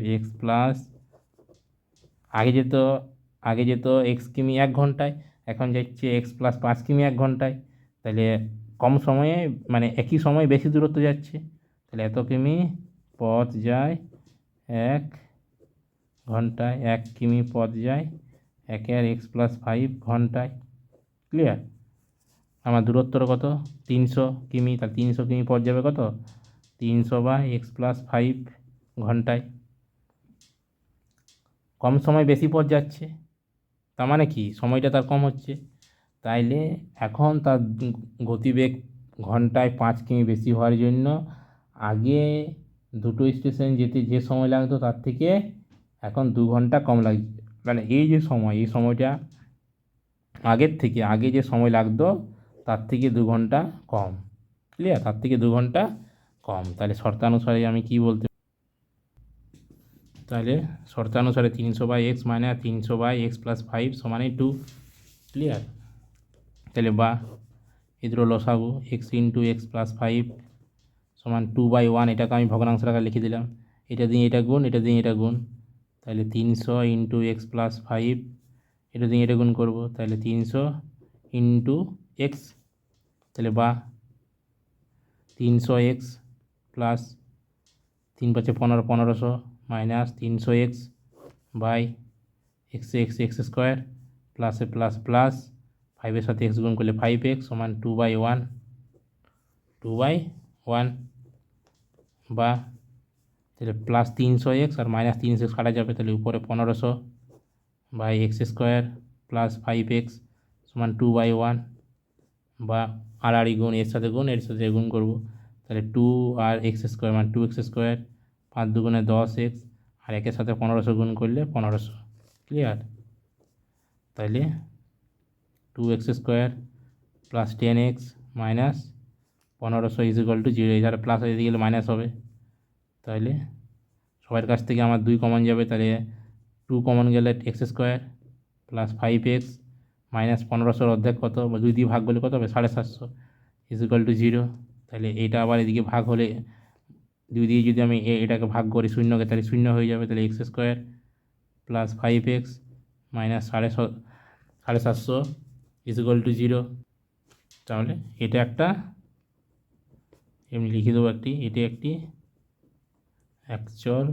আগে যেত x কিমি 1 ঘন্টায়, এখন যাচ্ছে x+5 কিমি 1 ঘন্টায়, তাহলে কম সময়ে মানে একই সময় বেশি দূরত্ব যাচ্ছে, তাহলে এত কিমি পথ যায় 1 ঘন্টায়, 1 কিমি পথ যায় 1x+5 ঘন্টায়। ক্লিয়ার? আমার দূরত্বটা কত, 300 কিমি, তাহলে 300 কিমি পথ যাবে কত, 300/x+5 ঘন্টায়। কম সময় বেশি পথ যাচ্ছে, তার মানে কি সময়টা তার কম হচ্ছে। তাইলে এখন তার গতিবেগ ঘন্টায় 5 কিমি বেশি হওয়ার জন্য আগে দুটো স্টেশন যেতে যে সময় লাগতো তার থেকে এখন 2 ঘন্টা কম লাগছে। মানে এই যে সময়, এই সময়টা আগের থেকে, আগে যে সময় লাগতো তার থেকে 2 ঘন্টা কম। ক্লিয়ার? তার থেকে 2 ঘন্টা কম। তাহলে শর্তানুসারে আমি কি বলতে, তাহলে শর্তানুসারে 300/x মাইনাস 300/x + 5 সমান 2। ক্লিয়ার? তাহলে বা এদের লসাগু x × x + 5 সমান 2/1, এটাকে আমি ভগ্নাংশ আকারে লিখে দিলাম। এটা দিয়ে এটা গুণ, এটা দিয়ে এটা গুণ, তাহলে 300 × x + 5, এটা দিয়ে এটা গুণ করবো, তাহলে 300 × x, তাহলে বা 300x plus 3 × 5 = 15, 1500 minus 300x by x square প্লাসে প্লাস প্লাস 5-এর সাথে x গুণ করলে 5x সমান 2/1, 2/1 বা তাহলে প্লাস 300x আর মাইনাস 300x কাটা যাবে, তাহলে উপরে 1500 by x square plus 5x সমান 2/1 বা আড়াআড়ি গুণ, এর সাথে গুণ, এর সাথে গুণ করবো, তাহলে 2 আর x স্কোয়ার মানে 2x স্কোয়ার, 5 × 2 = 10x, আর একের সাথে 1500 গুণ করলে 1500। ক্লিয়ার? তাইলে 2x square plus 10x minus 1500 = 0। এছাড়া প্লাস হয়ে গেলে মাইনাস হবে। তাহলে সবার কাছ থেকে আমার 2 কমন যাবে, তাহলে 2 কমন গেলে x square plus 5x minus 1500 অর্ধেক কত, 2 দিয়ে ভাগ করলে কত হবে, 750 = 0। তাহলে এইটা আবার এদিকে ভাগ হলে 2 দিয়ে যদি আমি এটাকে ভাগ করি শূন্যকে, তাহলে 0 হয়ে যাবে। তাহলে x square plus 5x minus 750 = 0। তাহলে এটা একটা, এমনি লিখে দেবো একটি, এটি একটি একচল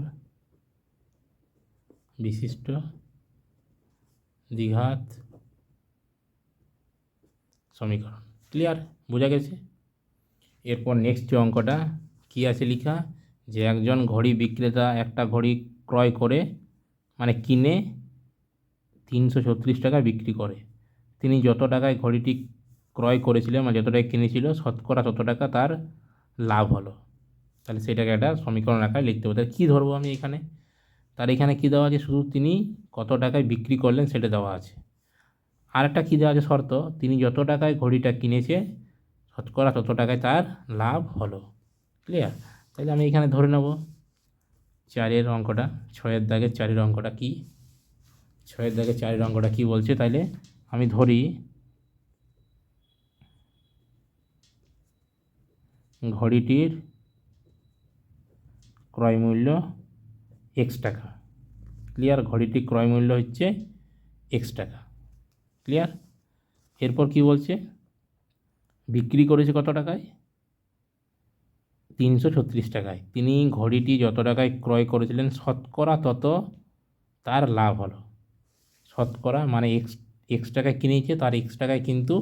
বিশিষ্ট দ্বিঘাত সমীকরণ। ক্লিয়ার? বোঝা গেছে? এরপর নেক্সট যে অঙ্কটা কী আছে লেখা, যে একজন ঘড়ি বিক্রেতা একটা ঘড়ি ক্রয় করে, মানে কিনে 336 টাকায় বিক্রি করে। তিনি যত টাকায় ঘড়িটি ক্রয় করেছিলেন, মানে যত টাকায় কিনেছিল, শতকরা তত টাকা তার লাভ হলো। তাহলে সেটাকে একটা সমীকরণ আকারে লিখতে হবে। তাহলে কী ধরবো আমি এখানে, তার এখানে কী দেওয়া আছে, শুধু তিনি কত টাকায় বিক্রি করলেন সেটা দেওয়া আছে। আর একটা কী দেওয়া আছে শর্ত, তিনি যত টাকায় ঘড়িটা কিনেছে শতকরা তত টাকায় তার লাভ হলো। ক্লিয়ার? তাহলে আমি এখানে ধরে নেব 4-এর অঙ্কটা, 6-এর দাগের 4-এর অঙ্কটা কী, 6-এর দাগের 4-এর অঙ্কটা কী বলছে। তাইলে আমি ধরি ঘড়িটির ক্রয় মূল্য x টাকা। ক্লিয়ার? ঘড়িটির ক্রয় মূল্য হচ্ছে x টাকা। ক্লিয়ার? এরপর কি বলছে, বিক্রি করেছে কত টাকায়, 336 টাকায়। তিনি ঘড়িটি যত টাকায় ক্রয় করেছিলেন শতকরা তত তার লাভ হলো। শতকরা মানে x টাকায় কিনেছে, তার x টাকায় কিন্তু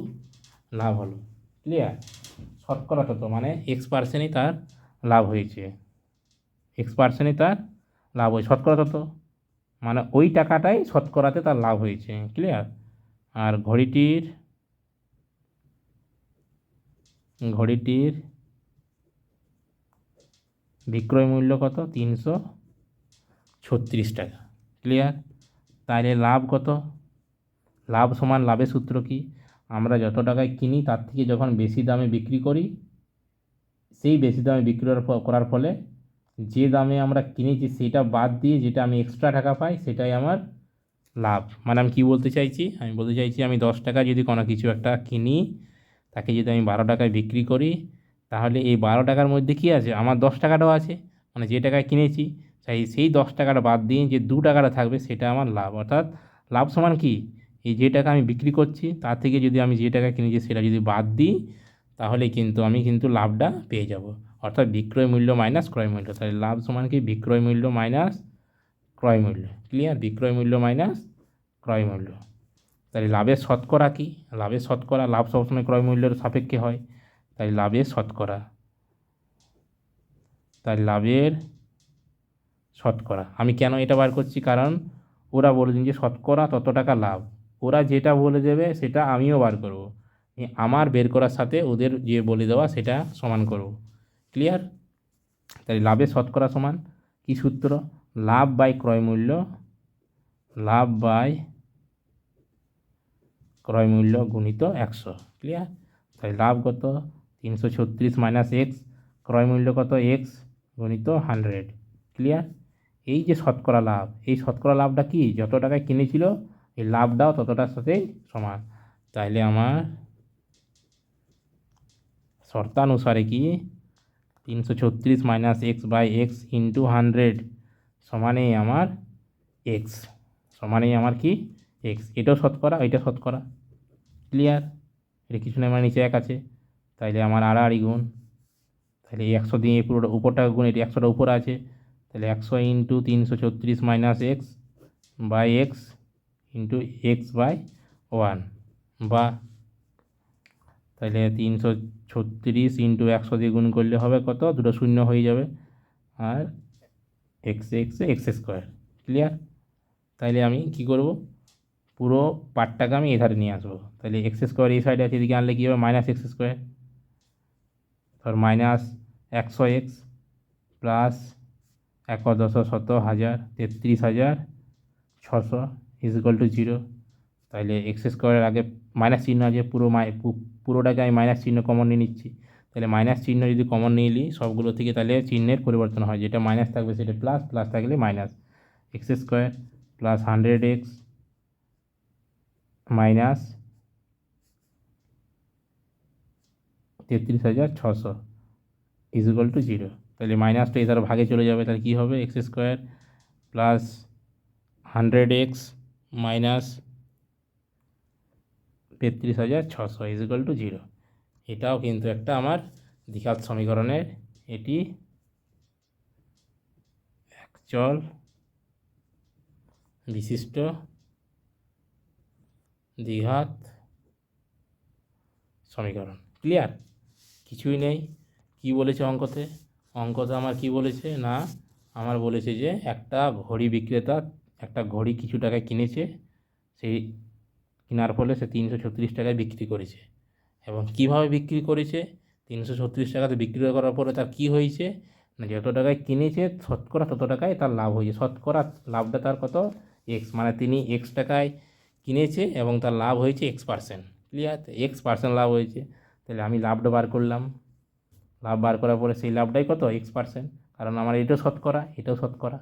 লাভ হলো। ক্লিয়ার? শতকরা তত মানে x% তার লাভ হয়েছে, x% তার লাভ হয়েছে, শতকরা তত মানে ওই টাকাটাই শতকরাতে তার লাভ হয়েছে। ক্লিয়ার? আর ঘড়িটির বিক্রয় মূল্য কত, 336 টাকা। ক্লিয়ার? তাহলে লাভ কত, লাভ সমান লাভের সূত্র কি, আমরা যত টাকায় কিনি তার থেকে যখন বেশি দামে বিক্রি করি, সেই বেশি দামে বিক্রি করার ফলে যে দামে আমরা কিনেছি সেটা বাদ দিয়ে যেটা আমি এক্সট্রা টাকা পাই সেটাই আমার লাভ। মানে আমি কী বলতে চাইছি, আমি বলতে চাইছি আমি 10 টাকা যদি কোনো কিছু একটা কিনি, তাকে যদি আমি 12 টাকায় বিক্রি করি, তাহলে এই 12 টাকার মধ্যে কী আছে, আমার 10 টাকাটাও আছে। মানে যে টাকায় কিনেছি সেই 10 টাকাটা বাদ দিয়ে যে 2 টাকাটা থাকবে সেটা আমার লাভ। অর্থাৎ লাভ সমান কি, এই যে টাকা আমি বিক্রি করছি তার থেকে যদি আমি যে টাকা কিনেছি সেটা যদি বাদ দিই, তাহলে কিন্তু আমি কিন্তু লাভটা পেয়ে যাব। অর্থাৎ বিক্রয় মূল্য মাইনাস ক্রয় মূল্য। তাহলে লাভ সমান কি, বিক্রয় মূল্য মাইনাস ক্রয় মূল্য। ক্লিয়ার? বিক্রয় মূল্য মাইনাস ক্রয় মূল্য। তাহলে লাভের শতকরা কি, লাভের শতকরা, লাভ সবসময় ক্রয় মূল্যের সাপেক্ষে হয়, তাই লাভের শতকরা, তাই লাভের শতকরা। আমি কেন এটা বার করছি, কারণ ওরা বলে দিন যে শতকরা তত টাকা লাভ, ওরা যেটা বলে দেবে সেটা আমিও বার করব, আমার বের করার সাথে ওদের যে বলে দেওয়া সেটা সমান করব। ক্লিয়ার? তাই লাভের শতকরা সমান কি সূত্র, লাভ বাই ক্রয় মূল্য, লাভ বাই ক্রয় মূল্য গুণিত 100। ক্লিয়ার? তাই লাভ কত 336 মাইনাস এক্স, ক্রয় মূল্য কত এক্স গুণিত 100। ক্লিয়ার? এই যে শতকরা লাভ, এই শতকরা লাভটা কি, যত টাকায় কিনেছিল এই লাভটাও ততটার সাথেই সমান। তাইলে আমার শর্তানুসারে কি 336 minus x by x into 100 সমানেই আমার এক্স, সমানেই আমার কি এক্স। এটাও শতকরা, এটা শতকরা। ক্লিয়ার? এটা কিছু নেই, আমার নিচে 1 আছে, তাইলে আমার আড়াআড়ি গুণ, তাহলে এই 100 দিয়ে পুরোটা উপরটা গুণ, এটি 100টা উপরে আছে, তাহলে 100 into 336 minus x by x into x by 1, বা তাহলে 336 ইন্টু 100 দিয়ে গুণ করলে হবে কত, দুটো শূন্য হয়ে যাবে, আর x x x square. Clear? তাইলে আমি কি করব, পুরো পার্টটাকে আমি এধারে নিয়ে আসবো, তাহলে এক্স স্কোয়ার এই সাইডে আছে, এদিকে আনলে কী হবে মাইনাস এক্স স্কোয়ার, ধর minus 100x plus 1,10,100,000 33,600 is equal to 0। তাহলে এক্স স্কোয়ারের আগে মাইনাস চিহ্ন আছে, পুরোটাকে আমি মাইনাস চিহ্ন কমন নিয়ে নিচ্ছি, তাহলে মাইনাস চিহ্ন যদি কমন নিয়ে নিই সবগুলো থেকে, তাহলে চিহ্নের পরিবর্তন হয়, যেটা মাইনাস থাকবে সেটা প্লাস, প্লাস থাকলে minus, x square plus 100x minus 33,600 is equal to 0। তাহলে মাইনাসটা এটার ভাগে চলে যাবে, তাহলে কী হবে x square plus 100x minus 33,600 is equal to 0। এটাও কিন্তু একটা আমার দ্বিঘাত সমীকরণের, এটি একচল বিশিষ্ট দ্বিঘাত সমীকরণ। ক্লিয়ার? কিছুই নেই। কি বলেছে অঙ্কতে, অঙ্কতে আমার কি বলেছে না, আমার বলেছে যে একটা ঘড়ি বিক্রেতা একটা ঘড়ি কিছু টাকায় কিনেছে, সেই কেনার ফলে সে 336 টাকায় বিক্রি করেছে, এবং কিভাবে বিক্রি করেছে, 336 টাকাতে বিক্রি করার পরে তার কি হয়েছে না, যত টাকায় কিনেছে শতকরা তত টাকায় তার লাভ হয়েছে, শতকরা লাভটা তার কত এক্স, মানে তিনি এক্স টাকায় কিনেছে এবং তার লাভ হয়েছে X%। ক্লিয়ার? X% লাভ হয়েছে, তাহলে আমি লাভটা বার করলাম, লাভ বার করার পরে সেই লাভটাই কত X%, কারণ আমার এটাও শতকরা এটাও শতকরা।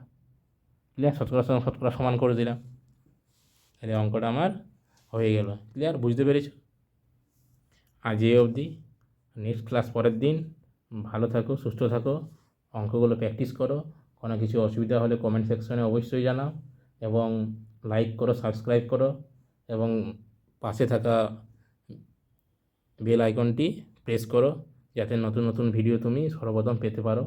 ক্লিয়ার? শতকরার সঙ্গে শতকরা সমান করে দিলাম, তাহলে অঙ্কটা আমার হয়ে গেল। ক্লিয়ার? বুঝতে পেরেছ? আজ এই অবধি, নেক্সট ক্লাস পরের দিন। ভালো থাকো, সুস্থ থাকো, অঙ্কগুলো প্র্যাকটিস করো, কোনো কিছু অসুবিধা হলে কমেন্ট সেকশনে অবশ্যই জানাও, এবং লাইক করো, সাবস্ক্রাইব করো, এবং পাশে থাকা বেল আইকনটি প্রেস করো, যাতে নতুন নতুন ভিডিও তুমি সর্বপ্রথম পেতে পারো।